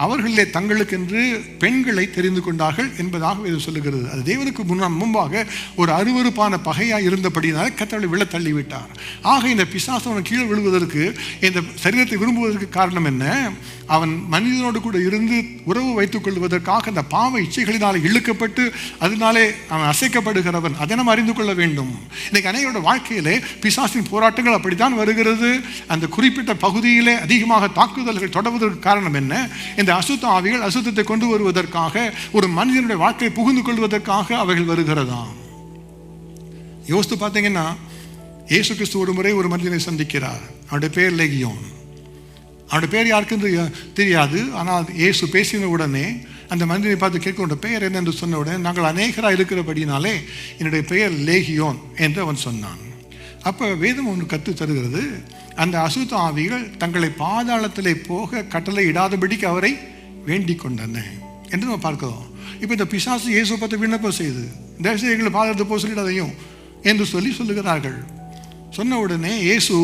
அவர்களே தங்களுக்கென்று பெண்களை தெரிந்து கொண்டார்கள் என்பதாக இது சொல்லுகிறது. அது தேவனுக்கு முன்பாக ஒரு அருவருப்பான பகையாக இருந்தபடினால கர்த்தரை விழ தள்ளிவிட்டார். ஆக இந்த பிசாசு கீழே விழுவதற்கு, இந்த சரீரத்தை விரும்புவதற்கு காரணம் என்ன? அவன் மனிதனோடு கூட இருந்து உறவு வைத்துக் கொள்வதற்காக அந்த பாவ இச்சைகளினால் இழுக்கப்பட்டு அதனாலே அவன் அசைக்கப்படுகிறவன். அதை நாம் அறிந்து கொள்ள வேண்டும். இன்னைக்கு அநேகரோட வாழ்க்கையிலே பிசாசின் போராட்டங்கள் அப்படித்தான் வருகிறது. அந்த குறிப்பிட்ட பகுதியிலே அதிகமாக தாக்குதல்கள் தொடர்வதற்கு காரணம் என்ன? இந்த அசுத்த ஆவிகள் அசுத்தத்தை கொண்டு வருவதற்காக, ஒரு மனிதனுடைய வாழ்க்கையை புகுந்து கொள்வதற்காக அவைகள் வருகிறதா? யோசித்து பார்த்தீங்கன்னா, இயேசு கிறிஸ்து ஒரு முறை ஒரு மனிதனை சந்திக்கிறார். அவருடைய பேர் லேகியோன். அவருடைய பேர் யாருக்கும் தெரியாது. ஆனால் இயேசு பேசின உடனே அந்த மனிதனை பார்த்து கேட்க, பெயர் என்ன என்று சொன்ன உடனே, நாங்கள் அநேகராக இருக்கிறபடினாலே என்னுடைய பெயர் லேகியோன் என்று அவன் சொன்னான். அப்போ வேதம் ஒன்று கற்று தருகிறது. அந்த அசுத்த ஆவிகள் தங்களை பாதாளத்திலே போக கட்டளை இடாதபடிக்கு அவரை வேண்டிக் கொண்டன என்று நம்ம பார்க்கிறோம். இப்போ இந்த பிசாசு இயேசு பார்த்து விண்ணப்பம் செய்து, தயவுசெய்து எங்களை பாதாளத்தை போக சொல்லிடாதையும் என்று சொல்லுகிறார்கள். சொன்ன உடனே இயேசு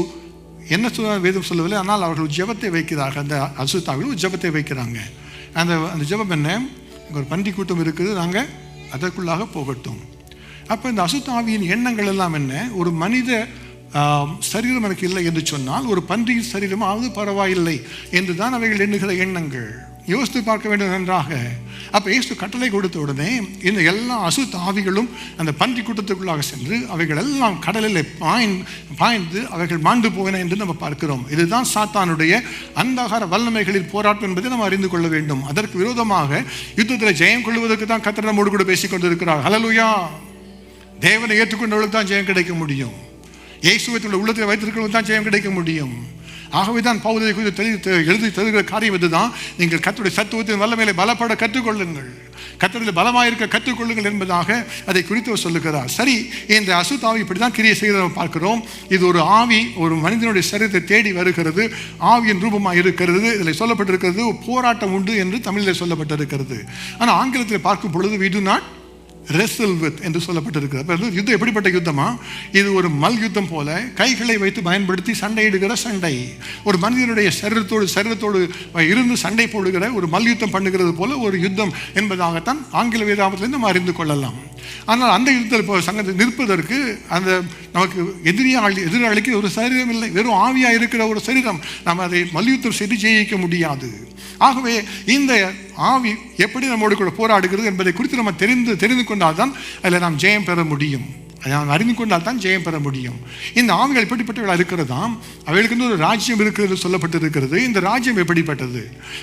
என்ன சொல்ல வேதம் சொல்லவில்லை. ஆனால் அவர்கள் ஜெபத்தை வைக்கிறார்கள். அந்த அசுத்த ஆவிகள் ஜெபத்தை வைக்கிறாங்க. அந்த ஜெபம் என்ன? ஒரு பன்றி கூட்டம் இருக்குது, நாங்கள் அதற்குள்ளாக போகட்டும். அப்போ இந்த அசுத்த ஆவியின் எண்ணங்கள் எல்லாம் என்ன? ஒரு மனித சரீரம் எனக்கு இல்லை என்று சொன்னால் ஒரு பன்றியின் சரீரமாவது பரவாயில்லை என்று தான் அவைகள் எண்ணுகிற எண்ணங்கள். யோசித்து பார்க்க வேண்டும் நன்றாக. அப்போ இயேசு கட்டளை கொடுத்த உடனே இந்த எல்லா அசுத்த ஆவிகளும் அந்த பன்றி கூட்டத்துக்குள்ளாக சென்று அவைகள் எல்லாம் கடலில் பாய்ந்து அவைகள் மாண்டு போயின என்று நம்ம பார்க்கிறோம். இதுதான் சாத்தானுடைய அந்தகார வல்லமைகளில் போராட்டம் என்பதை நம்ம அறிந்து கொள்ள வேண்டும். அதற்கு விரோதமாக யுத்தத்தில் ஜெயம் கொள்வதற்கு தான் கர்த்தர் நம்மோடு கூட பேசிக் கொண்டிருக்கிறார். ஹல்லேலூயா! தேவனை ஏற்றுக்கொண்டவர்களுக்கு தான் ஜெயம் கிடைக்க முடியும். இயேசுவை உள்ளத்தில் வைத்திருக்கிறவங்களுக்கு தான் ஜெயம் கிடைக்க முடியும். ஆகவே தான் பவுலை குறித்து எழுதி தருகிற காரியம் இதுதான். நீங்கள் கர்த்தருடைய சத்துவத்தின் வல்லமையிலே பலப்பட கற்றுக்கொள்ளுங்கள், கர்த்தரில் பலமாயிருக்க கற்றுக்கொள்ளுங்கள் என்பதாக அதை குறித்து சொல்லுகிறார். சரி, இந்த அசுத்த ஆவி இப்படி தான் கிரியை செய்கிறத பார்க்கிறோம். இது ஒரு ஆவி ஒரு மனிதனுடைய சரீரத்தை தேடி வருகிறது, ஆவியின் ரூபமாக இருக்கிறது. இதில் சொல்லப்பட்டிருக்கிறது போராட்டம் உண்டு என்று தமிழில் சொல்லப்பட்டிருக்கிறது. ஆனால் ஆங்கிலத்தில் பார்க்கும் பொழுது we do not wrestle with என்று சொல்லப்பட்டிருக்கிறது. யுத்தம் எப்படிப்பட்ட யுத்தமா? இது ஒரு மல் யுத்தம் போல கைகளை வைத்து பயன்படுத்தி சண்டையிடுகிற சண்டை. ஒரு மனிதனுடைய சரீரத்தோடு இருந்து சண்டை போடுகிற ஒரு மல் யுத்தம் பண்ணுகிறது போல ஒரு யுத்தம் என்பதாகத்தான் ஆங்கில வேதாகமத்திலிருந்து நம்ம அறிந்து கொள்ளலாம். ஆனால் அந்த யுத்தத்தில் சங்கத்தில் நிற்பதற்கு அந்த நமக்கு எதிராளிக்கு ஒரு சரீரம் இல்லை, வெறும் ஆவியாக இருக்கிற ஒரு சரீரம். நம்ம அதை மல்யுத்தம் செய்து ஜெயிக்க முடியாது. ஆகவே இந்த ஆவி எப்படி நம்மோடு கூட போராடுகிறது என்பதை குறித்து நம்ம தெரிந்து கொண்டால் தான் அதில் நாம் ஜெயம் பெற முடியும். நாம் அறிந்து கொண்டால் தான் ஜெயம் பெற முடியும். இந்த ஆவிகள் எப்படிப்பட்டவர்களாக இருக்கிறதாம்? அவைகளுக்கு ஒரு ராஜ்யம் இருக்கிறது சொல்லப்பட்டிருக்கிறது. இந்த ராஜ்யம் எப்படிப்பட்டது?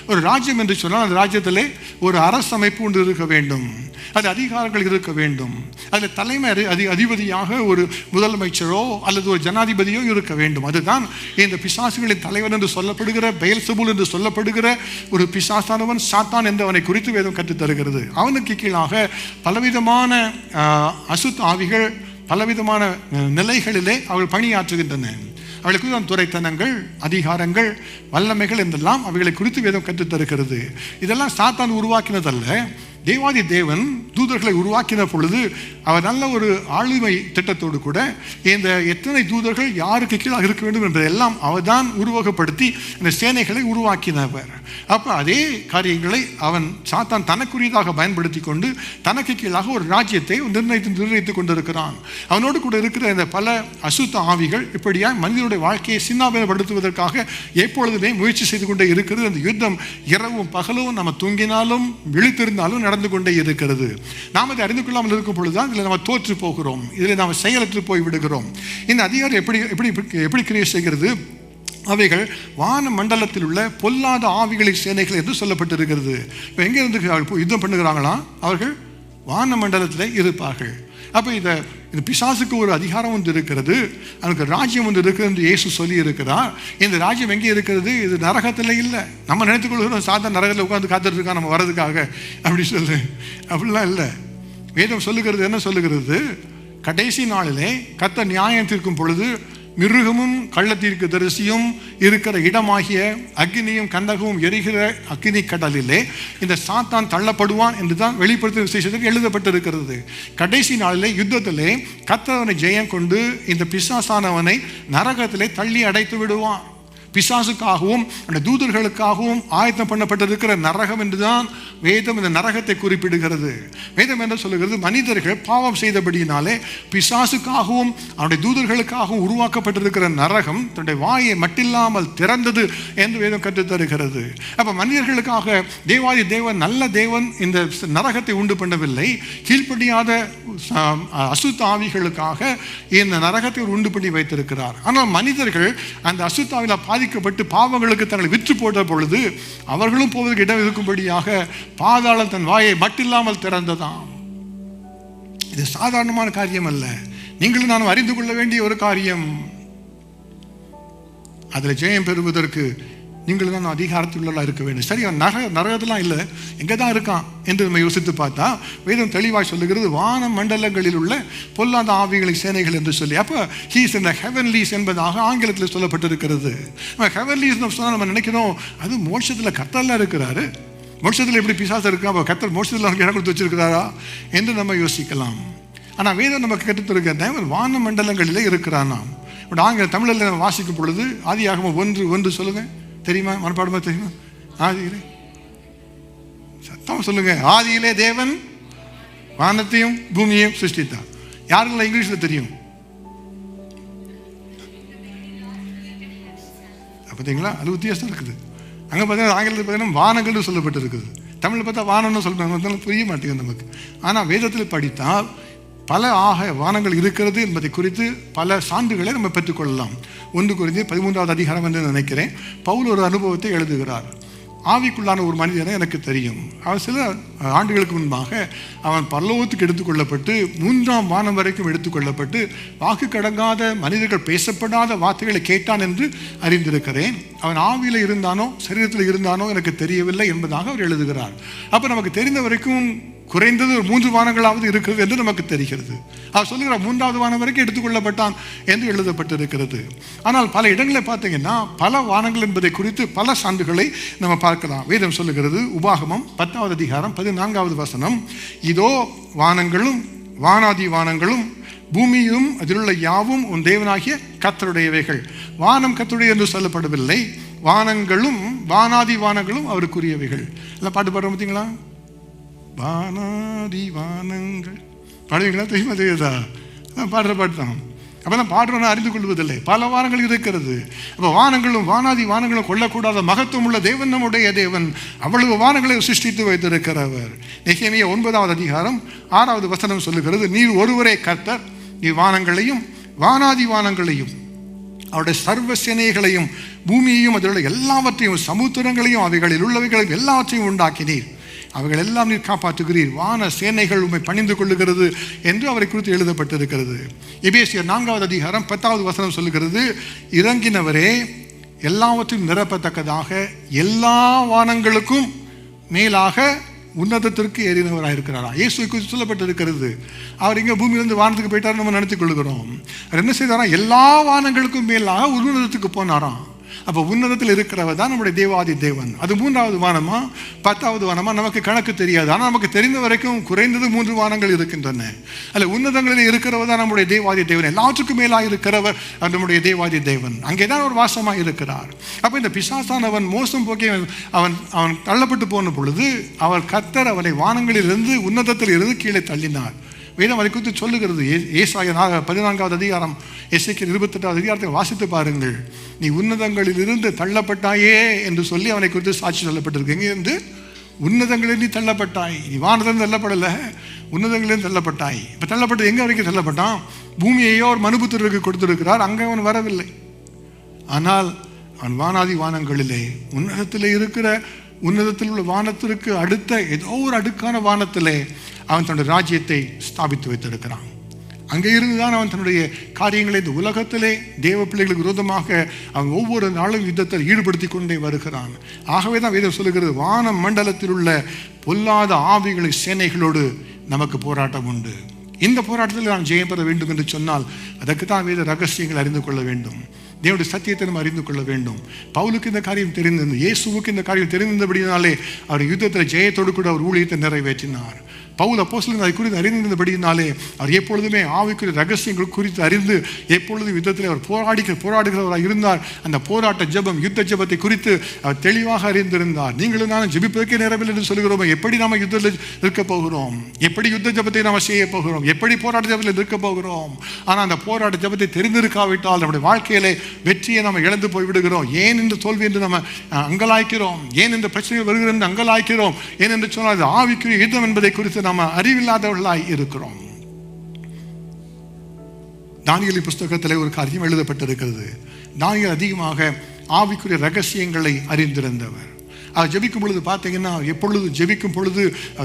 ஒரு ராஜ்யம் என்று சொன்னால் அந்த ராஜ்யத்திலே ஒரு அரசமைப்பு ஒன்று இருக்க வேண்டும், அது அதிகாரங்கள் இருக்க வேண்டும், அதில் தலைமை அதிபதியாக ஒரு முதலமைச்சரோ அல்லது ஒரு ஜனாதிபதியோ இருக்க வேண்டும். அதுதான் இந்த பிசாசுகளின் தலைவன் என்று சொல்லப்படுகிற பெயல்செபூல் என்று சொல்லப்படுகிற ஒரு பிசாசானவன் சாத்தான் என்று அவனை குறித்து வேதம் கற்றுத் தருகிறது. அவனுக்கு கீழாக பலவிதமான அசுத்த ஆவிகள் பலவிதமான நிலைகளிலே அவள் பணியாற்றுகின்றன. அவளுக்கு தான் துரைத்தனங்கள், அதிகாரங்கள், வல்லமைகள் என்றெல்லாம் அவைகளை குறித்து வேதம் கற்றுத் தருகிறது. இதெல்லாம் சாத்தான் உருவாக்கினதல்ல. தேவாதி தேவன் தூதர்களை உருவாக்கின பொழுது அவர் நல்ல ஒரு ஆளுமை திட்டத்தோடு கூட இந்த எத்தனை தூதர்கள் யாருக்கு கீழாக இருக்க வேண்டும் என்பதெல்லாம் அவர் தான் உருவகப்படுத்தி இந்த சேனைகளை உருவாக்கினவர். அப்போ அதே காரியங்களை அவன் சாத்தான் தனக்குரியதாக பயன்படுத்தி கொண்டு தனக்கு கீழாக ஒரு ராஜ்யத்தை நிர்ணயித்துக் கொண்டிருக்கிறான். அவனோடு கூட இருக்கிற இந்த பல அசுத்த ஆவிகள் இப்படியா மனிதனுடைய வாழ்க்கையை சின்னாபினப்படுத்துவதற்காக எப்பொழுதுமே முயற்சி செய்து கொண்டே இருக்கிறது. அந்த யுத்தம் இரவும் பகலும் நம்ம தூங்கினாலும் விழித்திருந்தாலும் நடந்து கொண்டே இருக்கிறது. நாம் அதை அறிந்து கொள்ளாமல் இருக்கும் பொழுதுதான் இதில் நம்ம தோற்று போகிறோம், இதில் நாம் செயலற்று போய் விடுகிறோம். இந்த அதிகாரம் எப்படி கிரியை செய்கிறது? அவைகள் வான மண்டலத்தில் உள்ள பொல்லாத ஆவிகளின் சேனைகள் என்று சொல்லப்பட்டிருக்கிறது. இப்போ எங்கே இருந்து யுத்தம் பண்ணுகிறாங்களா? அவர்கள் வான மண்டலத்தில் இருப்பார்கள். அப்போ இந்த பிசாசுக்கு ஒரு அதிகாரம் ஒன்று இருக்கிறது, அவனுக்கு ராஜ்யம் ஒன்று இருக்கிறது என்று இயேசு சொல்லி இருக்கிறார். இந்த ராஜ்யம் எங்கே இருக்கிறது? இது நரகத்தில் இல்லை. நம்ம நினைத்துக்கொள்கிறோம் சாதாரண நரகத்தில் உட்காந்து காத்துட்டு இருக்கா நம்ம வர்றதுக்காக அப்படி சொல்லு, அப்படிலாம் இல்லை. வேதம் சொல்லுகிறது என்ன சொல்லுகிறது? கடைசி நாளிலே கர்த்தர் நியாயம் தீர்க்கும் பொழுது மிருகமும் கள்ளத்தீர்க்க தரிசியும் இருக்கிற இடமாகிய அக்னியும் கந்தகமும் எரிகிற அக்னி கடலிலே இந்த சாத்தான் தள்ளப்படுவான் என்று தான் வெளிப்படுத்தும் விசேஷத்துக்கு எழுதப்பட்டிருக்கிறது. கடைசி நாளிலே யுத்தத்திலே கர்த்தர் ஜெயம் கொண்டு இந்த பிசாசானவனை நரகத்திலே தள்ளி அடைத்து விடுவான். பிசாசுக்காகவும் அந்த தூதர்களுக்காகவும் ஆயத்தம் பண்ணப்பட்டிருக்கிற நரகம் என்றுதான் வேதம் இந்த நரகத்தை குறிப்பிடுகிறது. வேதம் என்ன சொல்லுகிறது? மனிதர்கள் பாவம் செய்தபடியினாலே பிசாசுக்காகவும் அவனுடைய தூதர்களுக்காகவும் உருவாக்கப்பட்டிருக்கிற நரகம் தன்னுடைய வாயை மட்டில்லாமல் திறந்தது என்று வேதம் கற்றுத்தருகிறது. அப்ப மனிதர்களுக்காக தேவாதி தேவன், நல்ல தேவன் இந்த நரகத்தை உண்டு பண்ணவில்லை. கீழ்ப்படியாத அசுத்த ஆவிகளுக்காக இந்த நரகத்தை உண்டு பண்ணி வைத்திருக்கிறார். ஆனால் மனிதர்கள் அந்த அசுத்தாவில பாதிக்கப்பட்டு பாவங்களுக்கு தங்களை விற்று போட்ட பொழுது அவர்களும் போவதற்கு இடம் இருக்கும்படியாக பாதாளம் தன் வாயை மட்டில்லாமல் திறந்ததாம். இது சாதாரணமான காரியம் அல்ல, நீங்களும் நானும் அறிந்து கொள்ள வேண்டிய ஒரு காரியம். அதில் ஜெயம் பெறுவதற்கு நீங்களும் தான் அதிகாரத்துள்ளலாம் இருக்க வேண்டும். சரி, அவன் நரகத்தெல்லாம் இல்லை, எங்கே தான் இருக்கான் என்று நம்ம யோசித்து பார்த்தா வேதம் தெளிவாய் சொல்லுகிறது வான மண்டலங்களில் உள்ள பொல்லாத ஆவிகளை சேனைகள் என்று சொல்லி. அப்போ ஹீஸ் இந்த ஹெவன்லீஸ் என்பதாக ஆங்கிலத்தில் சொல்லப்பட்டிருக்கிறது. ஹெவன்லீஸ் சொன்னால் நம்ம நினைக்கிறோம் அது மோட்சத்தில் கர்த்தர்லாம் இருக்கிறாரு, மோட்சத்தில் எப்படி பிசாசு இருக்கா, அப்போ கர்த்தர் மோட்சத்தில் அவனுக்கு இடம் கொடுத்து வச்சிருக்கிறாரா என்று நம்ம யோசிக்கலாம். ஆனால் வேதம் நமக்கு கற்றுத்தருக்கிற வான மண்டலங்களிலே இருக்கிறான். நாம் இப்போ ஆங்கில தமிழில் நம்ம வாசிக்கும் பொழுது ஆதியாகமம் 1:1 சொல்லுங்கள். தெரியுமா? மனப்பாடமா தெரியுமா? ஆதியிலே சத்தமா சொல்லுங்க. ஆதியிலே தேவன் வானத்தையும் பூமியையும் சிருஷ்டித்தார். யாருங்களா இங்கிலீஷ்ல தெரியும்? பார்த்தீங்களா? அது வித்தியாசம் இருக்குது. அங்கே பார்த்தீங்கன்னா ஆங்கிலத்தில் பார்த்தீங்கன்னா வானங்கள் சொல்லப்பட்டு இருக்குது. தமிழில் பார்த்தா வானம்னு சொல்றாங்க, புரிய மாட்டேங்குது நமக்கு. ஆனால் வேதத்தில் படித்தால் பல வானங்கள் இருக்கிறது என்பதை குறித்து பல சான்றுகளை நம்ம பெற்றுக்கொள்ளலாம். 1 கொரிந்தியர் 13வது அதிகாரம் என்று நினைக்கிறேன். பவுல் ஒரு அனுபவத்தை எழுதுகிறார். ஆவிக்குள்ளான ஒரு மனிதனை எனக்கு தெரியும். அவன் சில ஆண்டுகளுக்கு முன்பாக அவன் பரலோகத்துக்கு எடுத்துக்கொள்ளப்பட்டு 3ஆம் வானம் வரைக்கும் எடுத்துக்கொள்ளப்பட்டு வாக்கு கடங்காத மனிதர்கள் பேசப்படாத வார்த்தைகளை கேட்டான் என்று அறிந்திருக்கிறேன். அவன் ஆவியில் இருந்தானோ சரீரத்தில் இருந்தானோ எனக்கு தெரியவில்லை என்பதாக அவர் எழுதுகிறார். அப்போ நமக்கு தெரிந்த வரைக்கும் குறைந்தது ஒரு 3 வானங்களாவது இருக்கிறது என்று நமக்கு தெரிகிறது. அவர் சொல்லுகிற 3ஆவது வானம் வரைக்கும் எடுத்துக்கொள்ளப்பட்டான் என்று எழுதப்பட்டிருக்கிறது. ஆனால் பல இடங்களில் பார்த்தீங்கன்னா பல வானங்கள் என்பதை குறித்து பல சான்றுகளை நம்ம பார்க்கலாம். வேதம் சொல்லுகிறது, உபாகமம் 10வது அதிகாரம் 14வது வசனம், இதோ வானங்களும் வானாதி வானங்களும் பூமியும் அதிலுள்ள யாவும் உன் தேவனாகிய கர்த்தருடையவைகள். வானம் கர்த்தருடைய என்று சொல்லப்படவில்லை, வானங்களும் வானாதி வானங்களும் அவருக்குரியவைகள். எல்லாம் பாட்டு பாடுறோம் பார்த்தீங்களா? வானாதி வானங்கள் பாடுவீங்களா? தெரியுமா? தெரியுதா? பாடுற பாட்டு தான். அப்போதான் பாடுறோன்னா அறிந்து கொள்வதில்லை. பல வானங்கள் இருக்கிறது. அப்போ வானங்களும் வானாதி வானங்களும் கொள்ளக்கூடாத மகத்துவம் உள்ள தேவன் நம்முடைய தேவன். அவ்வளவு வானங்களை சிருஷ்டித்து வைத்திருக்கிறவர். நெகேமியா 9வது அதிகாரம் 6வது வசனம் சொல்லுகிறது, நீர் ஒருவரே கர்த்தர், நீ வானங்களையும் வானாதி வானங்களையும் அவருடைய சர்வ சேனைகளையும் பூமியையும் அதில் எல்லாவற்றையும் சமுத்திரங்களையும் அவைகளில் உள்ளவைகளையும் எல்லாவற்றையும் உண்டாக்கினீர். அவைகள் எல்லாம் நீர் காப்பாற்றுகிறீர். வான சேனைகள் உண்மை பணிந்து கொள்ளுகிறது என்று அவரை குறித்து எழுதப்பட்டிருக்கிறது. எபேசியர் 4வது அதிகாரம் 10வது வசனம் சொல்லுகிறது, இறங்கினவரே எல்லாவற்றையும் நிரப்பத்தக்கதாக எல்லா வானங்களுக்கும் மேலாக உன்னதத்திற்கு ஏறினவராக இருக்கிறாரா. இயேசு குறித்து சொல்லப்பட்டிருக்கிறது. அவர் இங்கே பூமியிலிருந்து வானத்துக்கு போயிட்டார் நம்ம நினைத்துக் கொள்கிறோம். அவர் என்ன செய்தாராம்? எல்லா வானங்களுக்கும் மேலாக உன்னதத்துக்கு போனாராம். அப்போ உன்னதத்தில் இருக்கிறவர் தான் நம்முடைய தேவாதி தேவன். அது 3வது வானமா 10வது வானமா நமக்கு கணக்கு தெரியாது. ஆனால் நமக்கு தெரிந்த வரைக்கும் குறைந்தது 3 வானங்கள் இருக்கின்றன. அல்ல, உன்னதங்களில் இருக்கிறவர் தான் நம்முடைய தேவாதி தேவன். எல்லாத்துக்கும் மேலாக இருக்கிறவர் நம்முடைய தேவாதி தேவன். அங்கே தான் அவர் வாசமாக இருக்கிறார். அப்போ இந்த பிசாசானவன் மோசம் போக்கி அவன் தள்ளப்பட்டு போன பொழுது அவர் கர்த்தர் அவனை வானங்களிலிருந்து உன்னதத்தில் இருந்து கீழே தள்ளினார். வேதம் அதை குறித்து சொல்லுகிறது. ஏசாயா 14வது அதிகாரம், எசேக்கியேல் 28வது அதிகாரத்தை வாசித்து பாருங்கள். நீ உன்னதங்களில் இருந்து தள்ளப்பட்டாயே என்று சொல்லி அவனை குறித்து சாட்சி சொல்லப்பட்டிருக்கு. எங்கே இருந்து? உன்னதங்களில் நீ தள்ளப்பட்டாய். நீ வானத்திலிருந்து தள்ளப்படலை, உன்னதங்களிலிருந்து தள்ளப்பட்டாய். இப்போ தள்ளப்பட்டு எங்கே வரைக்கும் தள்ளப்பட்டான்? பூமியையோ ஒரு மனுபுத்திரருக்கு கொடுத்திருக்கிறார், அங்கே அவன் வரவில்லை. ஆனால் அவன் வானாதி வானங்களிலே உன்னதத்தில் இருக்கிற, உன்னதத்தில் உள்ள வானத்திற்கு அடுத்த ஏதோ ஒரு அடுக்கான வானத்திலே அவன் தன்னுடைய ராஜ்யத்தை ஸ்தாபித்து வைத்திருக்கிறான். அங்கே இருந்துதான் அவன் தன்னுடைய காரியங்களை இந்த உலகத்திலே தேவ பிள்ளைகளுக்கு விரோதமாக அவன் ஒவ்வொரு நாளும் யுத்தத்தில் ஈடுபடுத்தி கொண்டே வருகிறான். ஆகவே தான் வேதம் சொல்லுகிறது, வான மண்டலத்தில் உள்ள பொல்லாத ஆவிகளை சேனைகளோடு நமக்கு போராட்டம் உண்டு. இந்த போராட்டத்தில் நாம் ஜெயம் பெற வேண்டும் என்று சொன்னால் அதற்கு தான் வேத ரகசியங்கள் அறிந்து கொள்ள வேண்டும். தேவனுடைய சத்தியத்தை நம்ம அறிந்து கொள்ள வேண்டும். பவுலுக்கு இந்த காரியம் தெரிந்திருந்தது, இயேசுவுக்கு இந்த காரியம் தெரிந்திருந்தபடினாலே அவர் யுத்தத்தில் ஜெயத்தோடு கூட அவர் ஊழியத்தை நிறைவேற்றினார். பவுல் அப்போஸ்தலன் அதை குறித்து அறிந்திருந்தபடினாலே அவர் எப்பொழுதுமே ஆவிக்குரிய ரகசியங்கள் குறித்து அறிந்து எப்பொழுதும் யுத்தத்தில் அவர் போராடுகிறவராக இருந்தார். அந்த போராட்ட ஜெபம், யுத்த ஜெபத்தை குறித்து அவர் தெளிவாக அறிந்திருந்தார். நீங்களும் நானும் ஜெபிப்பதற்கே நேரமில்லை என்று சொல்கிறோம். எப்படி நாம் யுத்தத்தில் இருக்க போகிறோம்? எப்படி யுத்த ஜெபத்தை நாம் செய்ய போகிறோம்? எப்படி போராட்ட ஜெபத்தில் இருக்க போகிறோம்? ஆனால் அந்த போராட்ட ஜெபத்தை தெரிந்திருக்காவிட்டால் நம்முடைய வாழ்க்கையிலே வெற்றியை நம்ம இழந்து போய்விடுகிறோம். ஏன் இந்த தோல்வி என்று நம்ம அங்கலாய்க்கிறோம்? ஏன் இந்த பிரச்சனைகள் வருகிறது என்று அங்கலாய்க்கிறோம்? ஏன் என்று சொன்னால் அது ஆவிக்குரிய யுத்தம் என்பதை குறித்து நம்ம அறிவில்லாதவர்களாய் இருக்கிறோம். தானியேலின் புஸ்தகத்தில் ஒரு காரியம் எழுதப்பட்டிருக்கிறது. தானியேல் அதிகமாக ஆவிக்குரிய ரகசியங்களை அறிந்திருந்தவர். அவர் ஜெபிக்கும் பொழுது பார்த்தீங்கன்னா, எப்பொழுது ஜெபிக்கும் பொழுது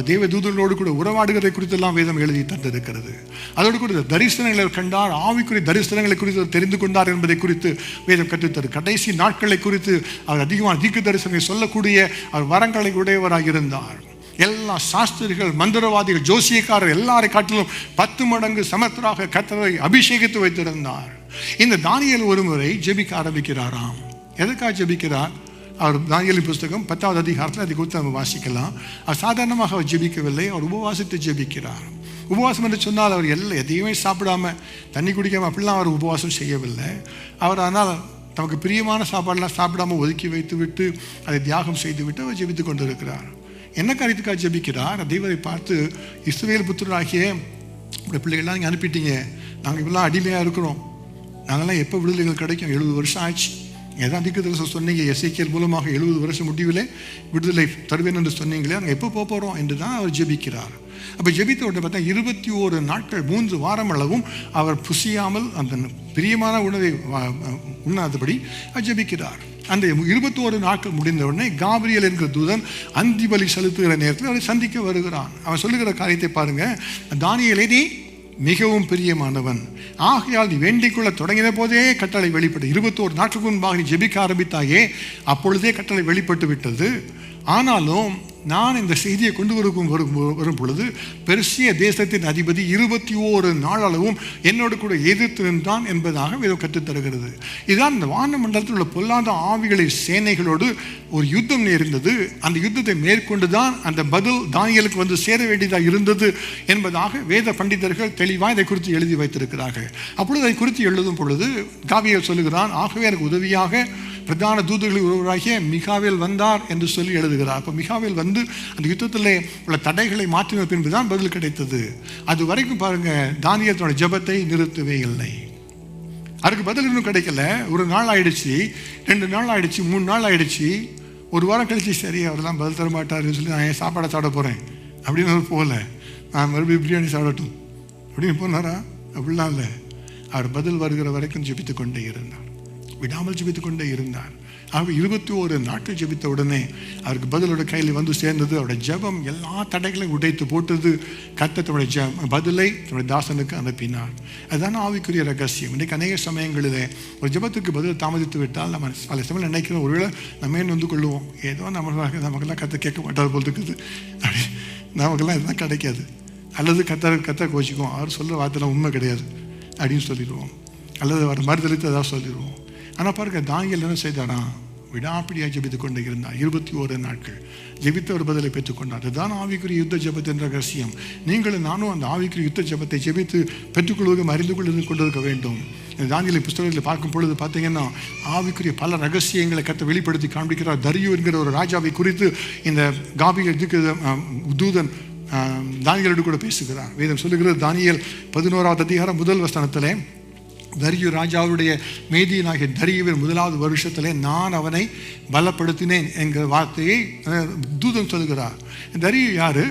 தேவ தூதர்களோடு கூட உறவாடுகிறதை குறித்தெல்லாம் வேதம் எழுதி தந்திருக்கிறது. அதோடு கூட தரிசனங்களை கண்டார், ஆவிக்குரிய தரிசனங்களை குறித்து தெரிந்து கொண்டார் என்பதை குறித்து வேதம் கற்றுத்தரு. கடைசி நாட்களை குறித்து அவர் அதிகமான தீர்க்க தரிசனங்களை சொல்லக்கூடிய அவர் வரங்களை உடையவராக இருந்தார். எல்லா சாஸ்திரிகள், மந்திரவாதிகள், ஜோசியக்காரர் எல்லாரை காட்டிலும் 10 மடங்கு சமர்த்தராக கர்த்தரை அபிஷேகித்து வைத்திருந்தார். இந்த தானியேல் ஒரு முறை ஜெபிக்க ஆரம்பிக்கிறாராம். எதற்காக ஜெபிக்கிறார்? அவர் தானியேலின் புஸ்தகம் 10வது அதிகாரத்தில் அதை குறித்து நம்ம வாசிக்கலாம். அவர் சாதாரணமாக அவர் ஜெபிக்கவில்லை, அவர் உபவாசித்து ஜெபிக்கிறார். உபவாசம் என்று சொன்னால் அவர் எதையுமே சாப்பிடாம தண்ணி குடிக்காமல் அப்படிலாம் அவர் உபவாசம் செய்யவில்லை. அவர் ஆனால் தமக்கு பிரியமான சாப்பாடெல்லாம் சாப்பிடாமல் ஒதுக்கி வைத்து விட்டு அதை தியாகம் செய்து விட்டு அவர் ஜெபித்து கொண்டு இருக்கிறார். என்ன காரியத்துக்காக ஜெபிக்கிறார்? தெய்வத்தை பார்த்து, இஸ்ரவேல் புத்திரராகிய உடைய பிள்ளைகள்லாம் நீங்கள் அனுப்பிட்டீங்க, நாங்கள் இப்பெல்லாம் அடிமையாக இருக்கிறோம், நாங்கள்லாம் எப்போ விடுதலைகள் கிடைக்கும்? 70 வருஷம் ஆச்சு. எதான் தீர்க்கதரிசனம் சொன்னீங்க, எசேக்கியேல் மூலமாக 70 வருஷம் முடிவிலே விடுதலை தருவேன் என்று சொன்னீங்களே, நாங்கள் எப்போ போக போகிறோம் என்று தான் அவர் ஜெபிக்கிறார். அப்போ ஜெபித்த உடனே பார்த்தா 21 நாட்கள் 3 வாரம் அளவும் அவர் புசியாமல் அந்த பிரியமான உணவை உண்ணாதபடி ஜெபிக்கிறார். அந்த 21 நாட்கள் முடிந்த உடனே காபிரியேல் என்கிற தூதன் அந்தி பலி செலுத்துகிற நேரத்தில் அவரை சந்திக்க வருகிறான். அவன் சொல்லுகிற காரியத்தை பாருங்க, தானியேலே நீ மிகவும் பிரியமானவன், ஆகையால் நீ வேண்டிக் கொள்ள தொடங்கின போதே கட்டளை வெளிப்பட்டு 21 நாட்களுக்கு முன்பாக நீ ஜெபிக்க ஆரம்பித்தாயே, அப்பொழுதே கட்டளை வெளிப்பட்டு விட்டது. ஆனாலும் நான் இந்த செய்தியை கொண்டு வரும் பொழுது பெர்சிய தேசத்தின் அதிபதி 21 நாள் அளவும் என்னோடு கூட எதிர்த்து நின்றான் என்பதாக வேதம் கற்றுத்தருகிறது. இதுதான் இந்த வான மண்டலத்தில் உள்ள பொல்லாத ஆவிகளை சேனைகளோடு ஒரு யுத்தம் நேர்ந்தது. அந்த யுத்தத்தை மேற்கொண்டு தான் அந்த பதில் தானியேலுக்கு வந்து சேர வேண்டியதாக இருந்தது என்பதாக வேத பண்டிதர்கள் தெளிவாக இதை குறித்து எழுதி வைத்திருக்கிறார்கள். அப்பொழுது அதை குறித்து எழுதும் பொழுது காபிரியேல் சொல்லுகிறான், ஆகவே எனக்கு உதவியாக பிரதான தூதர்களில் ஒருவராகிய மிகாவேல் வந்தார் என்று சொல்லி எழுதுகிறார். அப்போ மிகாவேல் வந்து அந்த யுத்தத்தில் உள்ள தடைகளை மாற்றின பின்பு தான் பதில் கிடைத்தது. அது வரைக்கும் பாருங்க, தானியேல் தன்னுடைய ஜெபத்தை நிறுத்தவே இல்லை. அதுக்கு பதில் இன்னும் கிடைக்கல. ஒரு நாள் ஆயிடுச்சு, 2 நாள் ஆயிடுச்சு, 3 நாள் ஆயிடுச்சு, ஒரு வாரம் கழிச்சு, சரி அவர்லாம் பதில் தர மாட்டாருன்னு சொல்லி நான் என் சாப்பாடை சாப்பிட போகிறேன் அப்படின்னு அவர் போகல. நான் மறுபடியும் பிரியாணி சாப்பிடட்டும் அப்படின்னு போனாரா? அப்படிலாம் இல்லை. அவர் பதில் வருகிற வரைக்கும் ஜெபித்து கொண்டே இருந்தார், விடாமல் ஜெபித்து கொண்டே இருந்தார். ஆக 21 நாட்கள் ஜெபித்த உடனே அவருக்கு பதிலோட கையில் வந்து சேர்ந்தது. அவருடைய ஜெபம் எல்லா தடைகளையும் உடைத்து போட்டது. கர்த்தர் தன்னுடைய பதிலை தன்னுடைய தாசனுக்கு அனுப்பினார். அதுதான் ஆவிக்குரிய ரகசியம். இன்றைக்கு அநேக சமயங்களில் ஒரு ஜெபத்துக்கு பதில் தாமதித்து விட்டால் நம்ம பல சமயம் நினைக்கிறோம், ஒருவேளை நம்ம ஏன் வந்து கொள்ளுவோம், ஏதோ நமக்கெல்லாம் கத்தை கேட்க மாட்டார் போல் இருக்குது, அப்படி நமக்கெல்லாம் இதுதான் கிடைக்காது, அல்லது கத்த கோச்சிக்குவோம், அவர் சொல்கிற வார்த்தைலாம் உண்மை கிடையாது அப்படின்னு சொல்லிடுவோம், அல்லது அவர் மறுதளித்து அதாவது சொல்லிடுவோம். ஆனால் பாருங்க, தானியேல் என்ன செய்தாரா? விடாப்பிடியாக ஜெபித்து கொண்டு இருந்தார். 21 நாட்கள் ஜெபித்து ஒரு பதிலை பெற்றுக்கொண்டார். அதுதான் ஆவிக்குரிய யுத்த ஜெபத்து என்ற ரகசியம். நீங்களும் நானும் அந்த ஆவிக்குரிய யுத்த ஜெபத்தை ஜெபித்து பெற்றுக்கொள்வதும் அறிந்து கொண்டிருக்க வேண்டும். தானியேலின் புஸ்தகத்தில் பார்க்கும் பொழுது பார்த்தீங்கன்னா, ஆவிக்குரிய பல ரகசியங்களை கர்த்தர் வெளிப்படுத்தி காண்பிக்கிறார். தரியு என்கிற ஒரு ராஜாவை குறித்து இந்த காபியல் தூதன் தானியேலோடு கூட பேசுகிறார். வேதம் சொல்லுகிறது, தானியேல் 11வது அதிகாரம் 1 வசனத்திலே, தரியு ராஜாவுடைய மேதியனாகிய தரியுவின் 1வது வருஷத்திலே நான் அவனை பலப்படுத்தினேன் என்கிற வார்த்தையை தூதன் சொல்கிறார். தரியு யாரு?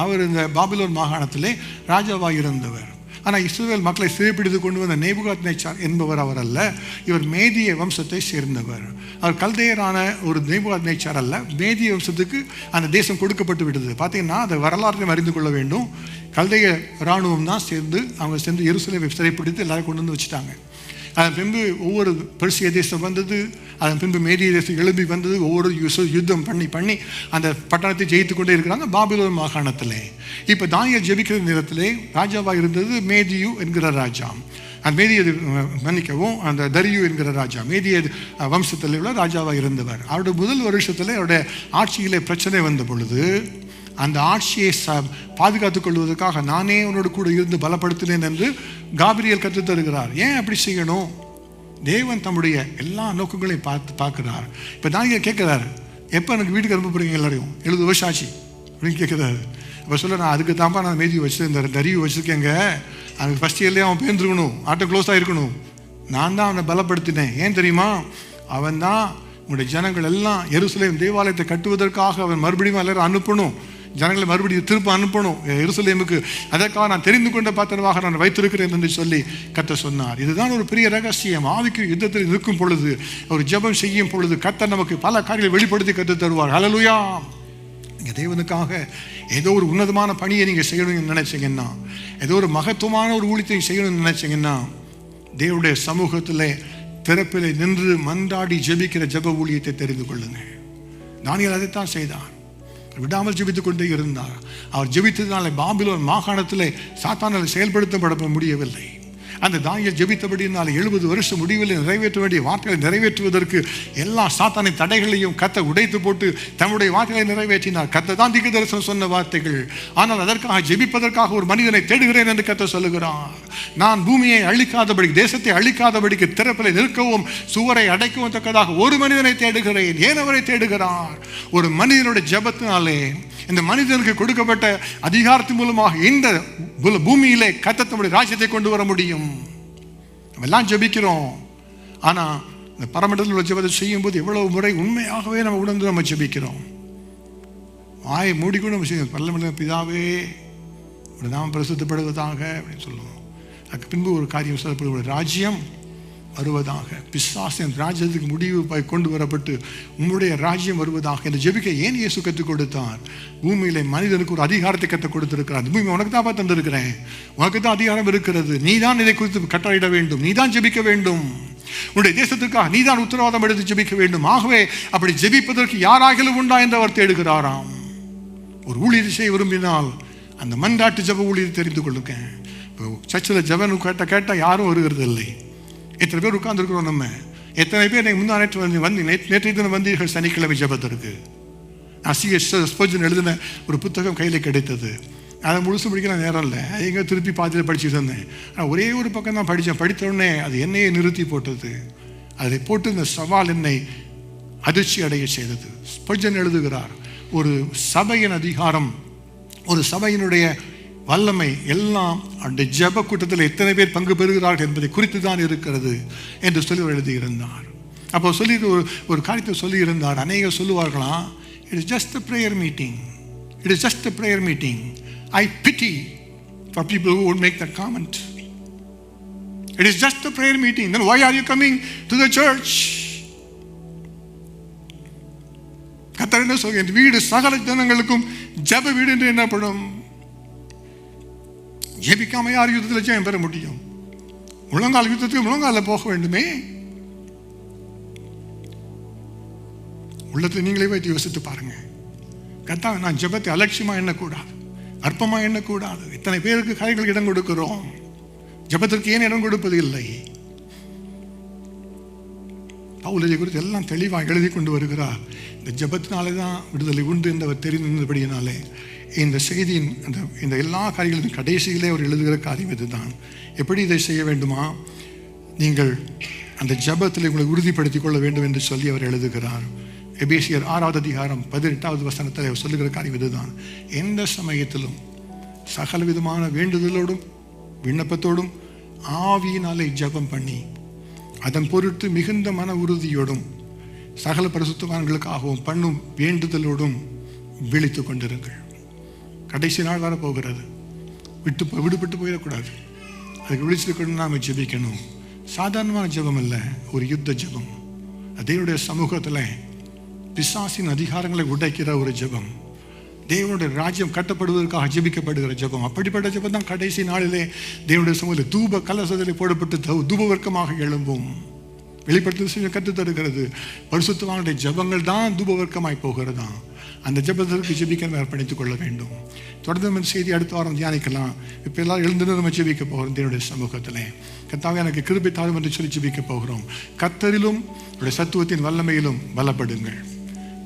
அவர் இந்த பாபிலோன் மாகாணத்திலே ராஜாவாக இருந்தவர். ஆனால் இஸ்ரவேல் மக்களை சிறைப்பிடித்து கொண்டு வந்த நேபுகாத்நேச்சார் என்பவர் அவர் அல்ல. இவர் மேதிய வம்சத்தை சேர்ந்தவர். அவர் கல்தேயரான ஒரு நேபுகாத்நேச்சார் அல்ல. மேதிய வம்சத்துக்கு அந்த தேசம் கொடுக்கப்பட்டு விட்டது. பார்த்தீங்கன்னா அந்த வரலாற்றையும் அறிந்து கொள்ள வேண்டும். கல்தைய இராணுவம் தான் அவங்க சேர்ந்து எருசலேமை சிறைப்பிடித்து எல்லாரும் கொண்டு வந்து வச்சுட்டாங்க. அதன் பின்பு ஒவ்வொரு பெர்சிய தேசம் வந்தது. அதன் பின்பு மேதிய தேசம் எழுப்பி வந்தது. ஒவ்வொரு யுத்தம் பண்ணி அந்த பட்டணத்தை ஜெயித்து கொண்டே இருக்கிறாங்க பாபிலோன் மாகாணத்திலே. இப்போ தானியேல் ஜெபிக்கிற நேரத்திலே ராஜாவாக இருந்தது மேதியு என்கிற ராஜா. அந்த மேதிய மன்னிக்கவும் அந்த தரியு என்கிற ராஜா மேதிய வம்சத்தில் உள்ள ராஜாவாக இருந்தவர். அவருடைய 1 வருஷத்தில் அவருடைய ஆட்சியிலே பிரச்சனை வந்த பொழுது அந்த ஆட்சியை பாதுகாத்துக் கொள்வதற்காக நானே உன்னோடு கூட இருந்து பலப்படுத்தினேன் என்று காபிரியல் கற்றுத் தருகிறார். ஏன் அப்படி செய்யணும்? தேவன் தம்முடைய எல்லா நோக்கங்களையும் பார்க்கிறார். இப்போ தானியேல் கேட்கிறார், எப்போ எனக்கு வீட்டுக்கு அனுப்ப போறீங்க எல்லாரையும்? 70 வருஷம் ஆச்சு அப்படின்னு கேட்குறாரு. இப்போ சொல்ல, நான் அதுக்கு தான்ப்பா நான் மேதி வச்சுருந்தேன், தரியு வச்சுருக்கேங்க. அதுக்கு ஃபஸ்ட் இயர்லேயே அவன் பேர்ந்துருக்கணும், ஆட்டம் க்ளோஸாக இருக்கணும். நான் தான் அவனை பலப்படுத்தினேன். ஏன் தெரியுமா? அவன் தான் உங்களுடைய ஜனங்கள் எல்லாம் எருசலேம் தேவாலயத்தை கட்டுவதற்காக அவன் மறுபடியும் எல்லாரும் அனுப்பணும். ஜனங்களை மறுபடியும் திரும்ப அனுப்பணும் எருசலேமுக்கு. அதற்காக நான் தெரிந்து கொண்ட பாத்திரமாக நான் வைத்திருக்கிறேன் என்று சொல்லி கர்த்தர் சொன்னார். இதுதான் ஒரு பெரிய ரகசியம். ஆவிக்கு யுத்தத்தில் இருக்கும் பொழுது, ஒரு ஜெபம் செய்யும் பொழுது கர்த்தர் நமக்கு பல காரியங்களை வெளிப்படுத்தி கற்றுத் தருவார். ஹல்லேலூயா! நீங்கள் தேவனுக்காக ஏதோ ஒரு உன்னதமான பணியை நீங்கள் செய்யணும்னு நினைச்சீங்கன்னா, ஏதோ ஒரு மகத்துவமான ஒரு ஊழியத்தை செய்யணும்னு நினைச்சீங்கன்னா, தேவனுடைய சமூகத்தில் திறப்பிலே நின்று மன்றாடி ஜெபிக்கிற ஜெப ஊழியத்தை தெரிந்து கொள்ளுங்கள். தானியேல் அதைத்தான் செய்தார். விடாமல் ஜெபித்துக் கொண்டே இருந்தார். அவர் ஜெபித்ததினாலே பாபிலோன் மாகாணத்திலே சாத்தானால் செயல்படுத்தப்பட முடியவில்லை. அந்த தானியேல் ஜெபித்தபடியினால் 70 வருஷம் முடிவில் நிறைவேற்ற வேண்டிய வார்த்தைகளை நிறைவேற்றுவதற்கு எல்லா சாத்தானின் தடைகளையும் கர்த்தர் உடைத்து போட்டு தன்னுடைய வார்த்தைகளை நிறைவேற்றினார். கர்த்தர் தான் தீர்க்கதரிசனம் சொன்ன வார்த்தைகள். ஆனால் அதற்காக ஜெபிப்பதற்காக ஒரு மனிதனை தேடுகிறேன் என்று கர்த்தர் சொல்லுகிறார். நான் பூமியை அழிக்காதபடி, தேசத்தை அழிக்காதபடிக்கு திறப்பிலே நிற்கவும் சுவரை அடைக்கவும் தக்கதாக ஒரு மனிதனை தேடுகிறேன். ஏன் அவரை தேடுகிறார்? ஒரு மனிதனுடைய ஜெபத்தினாலே இந்த மனிதனுக்கு கொடுக்கப்பட்ட அதிகாரத்தின் மூலமாக இந்த பூமியிலே கர்த்தர் தம்முடைய ராஜ்யத்தை கொண்டு வர முடியும். நம்ம எல்லாம் ஜெபிக்கிறோம். ஆனால் இந்த பரமண்டலத்தில் உள்ள ஜெபத்தை செய்யும் போது எவ்வளவு முறை உண்மையாகவே நம்ம உணர்ந்து நம்ம ஜெபிக்கிறோம். வாயை மூடிக்கொண்டு நம்ம செய்யணும். பரமண்டல பிதாவே ஒரு நாமம் பரிசுத்தப்படுவதாக அப்படின்னு சொல்லுவோம். அதுக்கு பின்பு ஒரு காரியம் சொல்லப்படுவது, ராஜ்யம் வருவதாக, பிசாசின் ராஜ்யத்துக்கு முடிவு கொண்டு வரப்பட்டு உம்முடைய ராஜ்யம் வருவதாக என்று ஜெபிக்க ஏன் இயேசு கற்றுக் கொடுத்தார்? பூமியிலே மனிதனுக்கு ஒரு அதிகாரத்தை கற்றுக் கொடுத்திருக்கிறார். பூமி உனக்கு தான் தந்திருக்கிறேன், உனக்கு தான் அதிகாரம் இருக்கிறது. நீ தான் இதை குறித்து கட்டளையிட வேண்டும், நீ தான் ஜெபிக்க வேண்டும். உன்னுடைய தேசத்திற்காக நீ தான் உத்தரவாதம் எடுத்து ஜெபிக்க வேண்டும். ஆகவே அப்படி ஜெபிப்பதற்கு யாராகிலும் உண்டா என்று அவர் தேடுகிறாராம். ஒரு ஊழியத்தை செய்ய விரும்பினால் அந்த மன்றாட்டு ஜெப ஊழியத்தை தெரிந்து கொள்ளுங்க. இப்போ சர்ச்சில் ஜெபம் கேட்டால் யாரும் வருகிறது இல்லை. எத்தனை பேர் உட்கார்ந்துருக்கிறோம்? நம்ம எத்தனை பேர் முந்தா நேற்றைய தினம் வந்தீர்கள் சனிக்கிழமை ஜெபத்திற்கு? நான் C.S. ஸ்பர்ஜன் எழுதின ஒரு புத்தகம் கையில் கிடைத்தது. அதை முழுசு படிக்கிற நேரம் இல்லை. எங்கே திருப்பி பாதியில் படிச்சுட்டு இருந்தேன். ஆனால் ஒரே ஒரு பக்கம் தான் படித்தேன். படித்த உடனே அது என்னையே நிறுத்தி போட்டது. அதை போட்டு இந்த சவால் என்னை அதிர்ச்சி அடைய செய்தது. ஸ்பர்ஜன் எழுதுகிறார், ஒரு சபையின் அதிகாரம், ஒரு சபையினுடைய வல்லமை எல்லாம் அந்த ஜெப கூட்டத்தில் எத்தனை பேர் பங்கு பெறுகிறார்கள் என்பதை குறித்து தான் இருக்கிறது என்று சொல்லி எழுதியிருந்தார். அப்போ சொல்லி ஒரு காரியத்தை சொல்லியிருந்தார். அநேகர் சொல்லுவார்களாம், it is just a prayer meeting, it is just a prayer meeting. I pity for people who would make that comment. It is just a prayer meeting, then why are you coming to the church? கர்த்தர் என்ன சொல்கிறார்? வீடு சகல ஜனங்களுக்கும் ஜெப வீடு என்று என்னப்படும். ஜெபிக்காம யார் யுத்தத்தில் ஜெயம் பெற முடியும்? முழங்கால் யுத்தத்துக்கு முழங்கால போக வேண்டுமே. உள்ளத்தில் நீங்களே வைத்து யோசித்து பாருங்க. கர்த்தாவே, நான் ஜெபத்தை அலட்சியமா எண்ணக்கூடாது, அற்பமா எண்ணக்கூடாது. இத்தனை பேருக்கு காரியங்கள் இடம் கொடுக்கிறோம், ஜெபத்திற்கு ஏன் இடம் கொடுப்பது இல்லை? பவுல் இதை குறித்து எல்லாம் தெளிவாக எழுதி கொண்டு வருகிறார். இந்த ஜெபத்தினாலே தான் விடுதலை உண்டு என்று அவர் தெரிந்திருந்தபடியினாலே இந்த செய்தியின் இந்த எல்லா காரியங்களுக்கும் கடைசியிலே அவர் எழுதுகிற காரியம் இதுதான். எப்படி இதை செய்ய வேண்டுமா? நீங்கள் அந்த ஜெபத்தில் உங்களை உறுதிப்படுத்திக் கொள்ள வேண்டும் என்று சொல்லி அவர் எழுதுகிறார். எபேசியர் 6வது அதிகாரம் 18வது வசனத்தில் அவர் சொல்லுகிற காரியம் இதுதான். எந்த சமயத்திலும் சகல விதமான வேண்டுதலோடும் விண்ணப்பத்தோடும் ஆவியினாலே ஜெபம் பண்ணி அதன் பொருட்டு மிகுந்த மன உறுதியோடும் சகல பரிசுத்தவான்களுக்காகவும் பண்ணும் வேண்டுதலோடும் விழித்து கொண்டிருங்கள். கடைசி நாள் வர போகிறது. விடுபட்டு போயிடக்கூடாது. அதுக்கு விழிச்சு கொண்டு நாம் ஜெபிக்கணும். சாதாரணமான ஜெபம் அல்ல, ஒரு யுத்த ஜெபம். தேவனுடைய சமூகத்தில் பிசாசின் அதிகாரங்களை உடைக்கிற ஒரு ஜெபம், தேவனுடைய ராஜ்யம் கட்டப்படுவதற்காக ஜெபிக்கப்படுகிற ஜெபம். அப்படிப்பட்ட ஜெபம் தான் கடைசி நாளிலே தேவனுடைய சமூகத்தில் தூப கலசத்திலே போடப்பட்டு தூபவர்க்கமாக எழும்பும். வெளிப்படுத்த கற்றுத் தருகிறது. பரிசுத்தவானுடைய ஜெபங்கள் தான் தூபவர்க்கமாய் போகிறதா. அந்த ஜெபத்திற்கு ஜெபிக்க அர்ப்பணித்துக் கொள்ள வேண்டும். தொடர்ந்து நம்ம செய்தி அடுத்த வாரம் தியானிக்கலாம். இப்போ எல்லாரும் எழுந்து நம்ம ஜெபிக்க போகிறோம். தேவனுடைய சமூகத்தில் கர்த்தாவே எனக்கு கிருபை தாரும் என்று சொல்லி ஜெபிக்க போகிறோம். கர்த்தரிலும் சத்துவத்தின் வல்லமையிலும் பலப்படுங்கள்.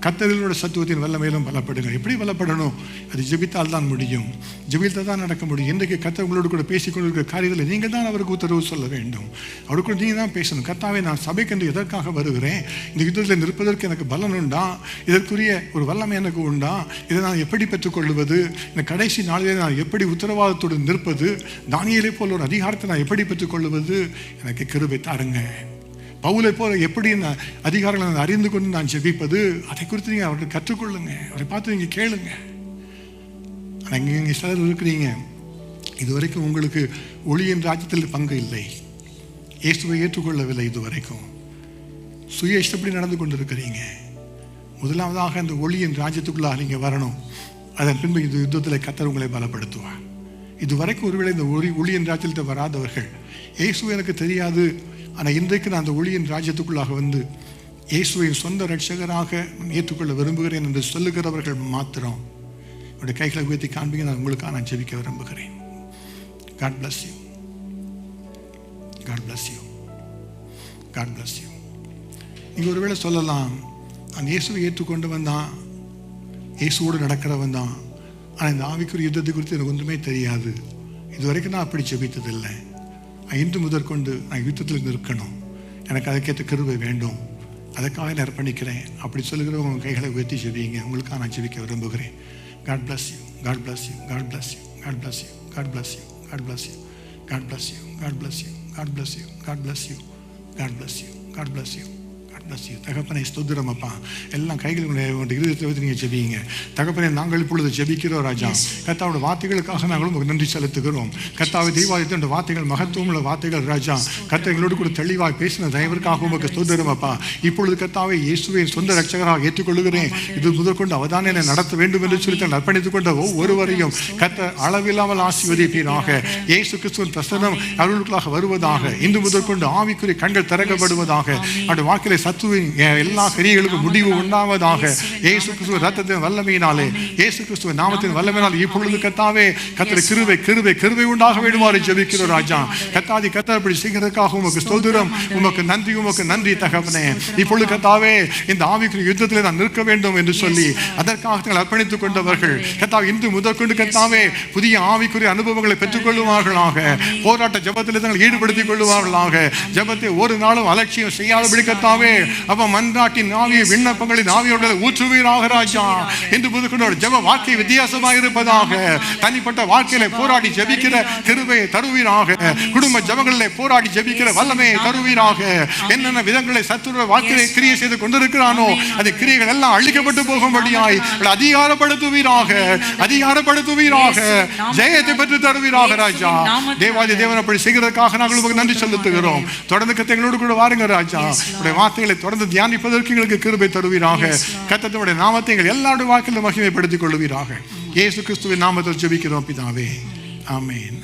கர்த்தரிலோட சத்துவத்தின் வல்லமையிலும் பலப்படுங்க. எப்படி பலப்படணும்? அது ஜெபித்தால் தான் முடியும். ஜெபித்தால் தான் நடக்க முடியும். இன்றைக்கு கர்த்தர் உங்களோடு கூட பேசிக்கொண்டிருக்கிற காரியங்களை நீங்கள் தான் அவருக்கு உத்தரவு சொல்ல வேண்டும். அவருக்கு கூட நீங்கள் தான் பேசணும். கர்த்தாவே, நான் சபைக்கென்று எதற்காக வருகிறேன்? இந்த யுத்தத்தில் நிற்பதற்கு எனக்கு பலன் உண்டா? இதற்குரிய ஒரு வல்லமை எனக்கு உண்டா? இதை நான் எப்படி பெற்றுக்கொள்வது? இந்த கடைசி நாளிலே நான் எப்படி உத்தரவாதத்தோடு நிற்பது? தானியேலை போல ஒரு அதிகாரத்தை நான் எப்படி பெற்றுக்கொள்வது? எனக்கு கிருபை தாருங்க. பவுலை போல எப்படி நான் அதிகாரங்களை நான் அறிந்து கொண்டு நான் ஜெபிப்பது? அதை குறித்து நீங்கள் அவர்கிட்ட கற்றுக்கொள்ளுங்க. அவரை பார்த்து நீங்கள் கேளுங்க. ஆனால் இங்கே சிலர் இருக்கிறீங்க, இதுவரைக்கும் உங்களுக்கு ஒளியின் ராஜ்யத்தில் பங்கு இல்லை. இயேசுவை ஏற்றுக்கொள்ளவில்லை. இதுவரைக்கும் சுய இஷ்டப்படி நடந்து கொண்டு இருக்கிறீங்க. முதலாவதாக அந்த ஒளியின் ராஜ்யத்துக்குள்ளாக நீங்கள் வரணும். அதன் பின்பு இந்த யுத்தத்தில் கர்த்தர் உங்களை பலப்படுத்துவார். இதுவரைக்கும் ஒருவேளை இந்த ஒளியின் ராஜ்யத்தில் வராதவர்கள், இயேசு எனக்கு தெரியாது, ஆனால் இன்றைக்கு நான் அந்த ஒளியின் ராஜ்யத்துக்குள்ளாக வந்து இயேசுவை சொந்த ரட்சகராக ஏற்றுக்கொள்ள விரும்புகிறேன் என்று சொல்லுகிறவர்கள் மாத்திரம் என்னுடைய கைகளை உயர்த்தி காண்பீங்க. நான் உங்களுக்காக நான் ஜெபிக்க விரும்புகிறேன். God bless you. God bless you. God bless you. நீங்கள் ஒருவேளை சொல்லலாம், நான் இயேசுவை ஏற்றுக்கொண்டு வந்தான், இயேசுவோடு நடக்கிறவன் தான், ஆனால் இந்த ஆவிக்குரிய யுத்தத்தை குறித்து எனக்கு ஒன்றுமே தெரியாது. இதுவரைக்கும் நான் அப்படி ஜெபித்ததில்லை. இன்று முதற்கொண்டு நான் யுத்தத்தில் நிற்கணும், எனக்கு அதுக்கேற்ற கிருபை வேண்டும், அதுக்காக நான் அர்ப்பணிக்கிறேன் அப்படி சொல்லுகிறவங்க உங்கள் கைகளை உயர்த்தி ஜெபிங்க. உங்களுக்காக நான் ஜெபிக்க விரும்புகிறேன். God bless you. God bless you. God bless you. God bless you. God bless you. God bless you. God bless you. God bless you. God bless you. God bless you. God bless you. God bless you. தகப்பனை ஸ்தோத்திரம் அப்பா. எல்லாம் கைகளை இருதயத்தை வைத்து நீங்கள் ஜெபிங்க. தகப்பனை, நாங்கள் இப்பொழுது ஜெபிக்கிறோம் ராஜா. கர்த்தாவோட வார்த்தைகளுக்காக நாங்களும் உங்களுக்கு நன்றி செலுத்துகிறோம். கர்த்தாவை தெய்வாதித்த வார்த்தைகள் மகத்துவம் உள்ள வார்த்தைகள் ராஜா. கர்த்தர் எங்களோடு கூட தெளிவாக பேசின தயவிற்காக உங்களுக்கு ஸ்தோத்திரம் அப்பா. இப்பொழுது கர்த்தாவை இயேசுவை சொந்த ரட்சகராக ஏற்றுக்கொள்ளுகிறேன். இது முதற்கொண்டு அவதானே நடத்த வேண்டும் என்று சொல்லி அர்ப்பணித்துக் கொண்ட ஒவ்வொருவரையும் கர்த்தர் அளவில்லாமல் ஆசீர்வதிப்பீராக. இயேசு கிறிஸ்துவின் பிரசன்னம் அவர்களுக்காக வருவதாக. இன்று முதற்கொண்டு ஆவிக்குரிய கண்கள் திறக்கப்படுவதாக. அந்த வாக்கிலே எல்லா கிரியைகளுக்கும் முடிவு உண்டாவதாக. இயேசு கிறிஸ்துவின் ரத்தத்தின் வல்லமையினாலே, இயேசு கிறிஸ்துவின் நாமத்தின் வல்லமையினாலே இப்பொழுது கர்த்தாவே கர்த்தர் கிருபை உண்டாக வேண்டுமாறு ஜெபிக்கிறோம் ராஜா. கர்த்தாதி கர்த்தர் அப்படி செய்கிறதுக்காக உமக்கு ஸ்தோத்திரம், உமக்கு நன்றி தகப்பனே. இப்பொழுது கர்த்தாவே இந்த ஆவிக்குரிய யுத்தத்தில் நான் நிற்க வேண்டும் என்று சொல்லி அதற்காக நீங்கள் அர்ப்பணித்துக் கொண்டவர்கள் கர்த்தாவே இன்று முதற்கொண்டு கர்த்தாவே புதிய ஆவிக்குரிய அனுபவங்களை பெற்றுக் கொள்ளுவார்களாக. போராட்ட ஜெபத்தில் தங்களை ஈடுபடுத்திக் கொள்ளுவார்களாக. ஜெபத்தை ஒரு நாளும் அலட்சியம் செய்யாதபடி கர்த்தாவே அப்ப மன்றாட்டின் ஆவியை விண்ணப்பங்களின் ஆவியோட ஊற்றுவீராக ராஜா. என்று புதுக்கொண்ட ஜெப வாழ்க்கை வித்தியாசமாக இருப்பதாக. தனிப்பட்ட வாழ்க்கையில போராடி ஜெபிக்கிற கிருபையை தருவீராக. குடும்ப ஜெபங்களிலே போராடி ஜெபிக்கிற வல்லமையை தருவீராக. என்னென்ன விதங்களை சத்துருவ வாழ்க்கையை கிரியை செய்து கொண்டிருக்கிறானோ அந்த கிரியைகள் எல்லாம் அழிக்கப்பட்டு போகும்படியாய் அதிகாரப்படுத்துவீராக. ஜெயத்தை பெற்று தருவீராக ராஜா. தேவாதி தேவன் அப்படி செய்கிறதுக்காக நாங்கள் உங்களுக்கு நன்றி செலுத்துகிறோம். தொடர்ந்து எங்களோடு கூட வாருங்க ராஜா. வார்த்தைகளை தொடர்ந்து தியானிப்பதற்கு எங்களுக்கு கிருபை தருவீராக. கர்த்தருடைய நாமத்தை எங்கள் எல்லாருடைய வாழ்க்கையிலும் மகிமைப்படுத்திக் கொள்வீராக. இயேசு கிறிஸ்துவின் நாமத்தில் ஜெபிக்கிறோம் பிதாவே. ஆமென்.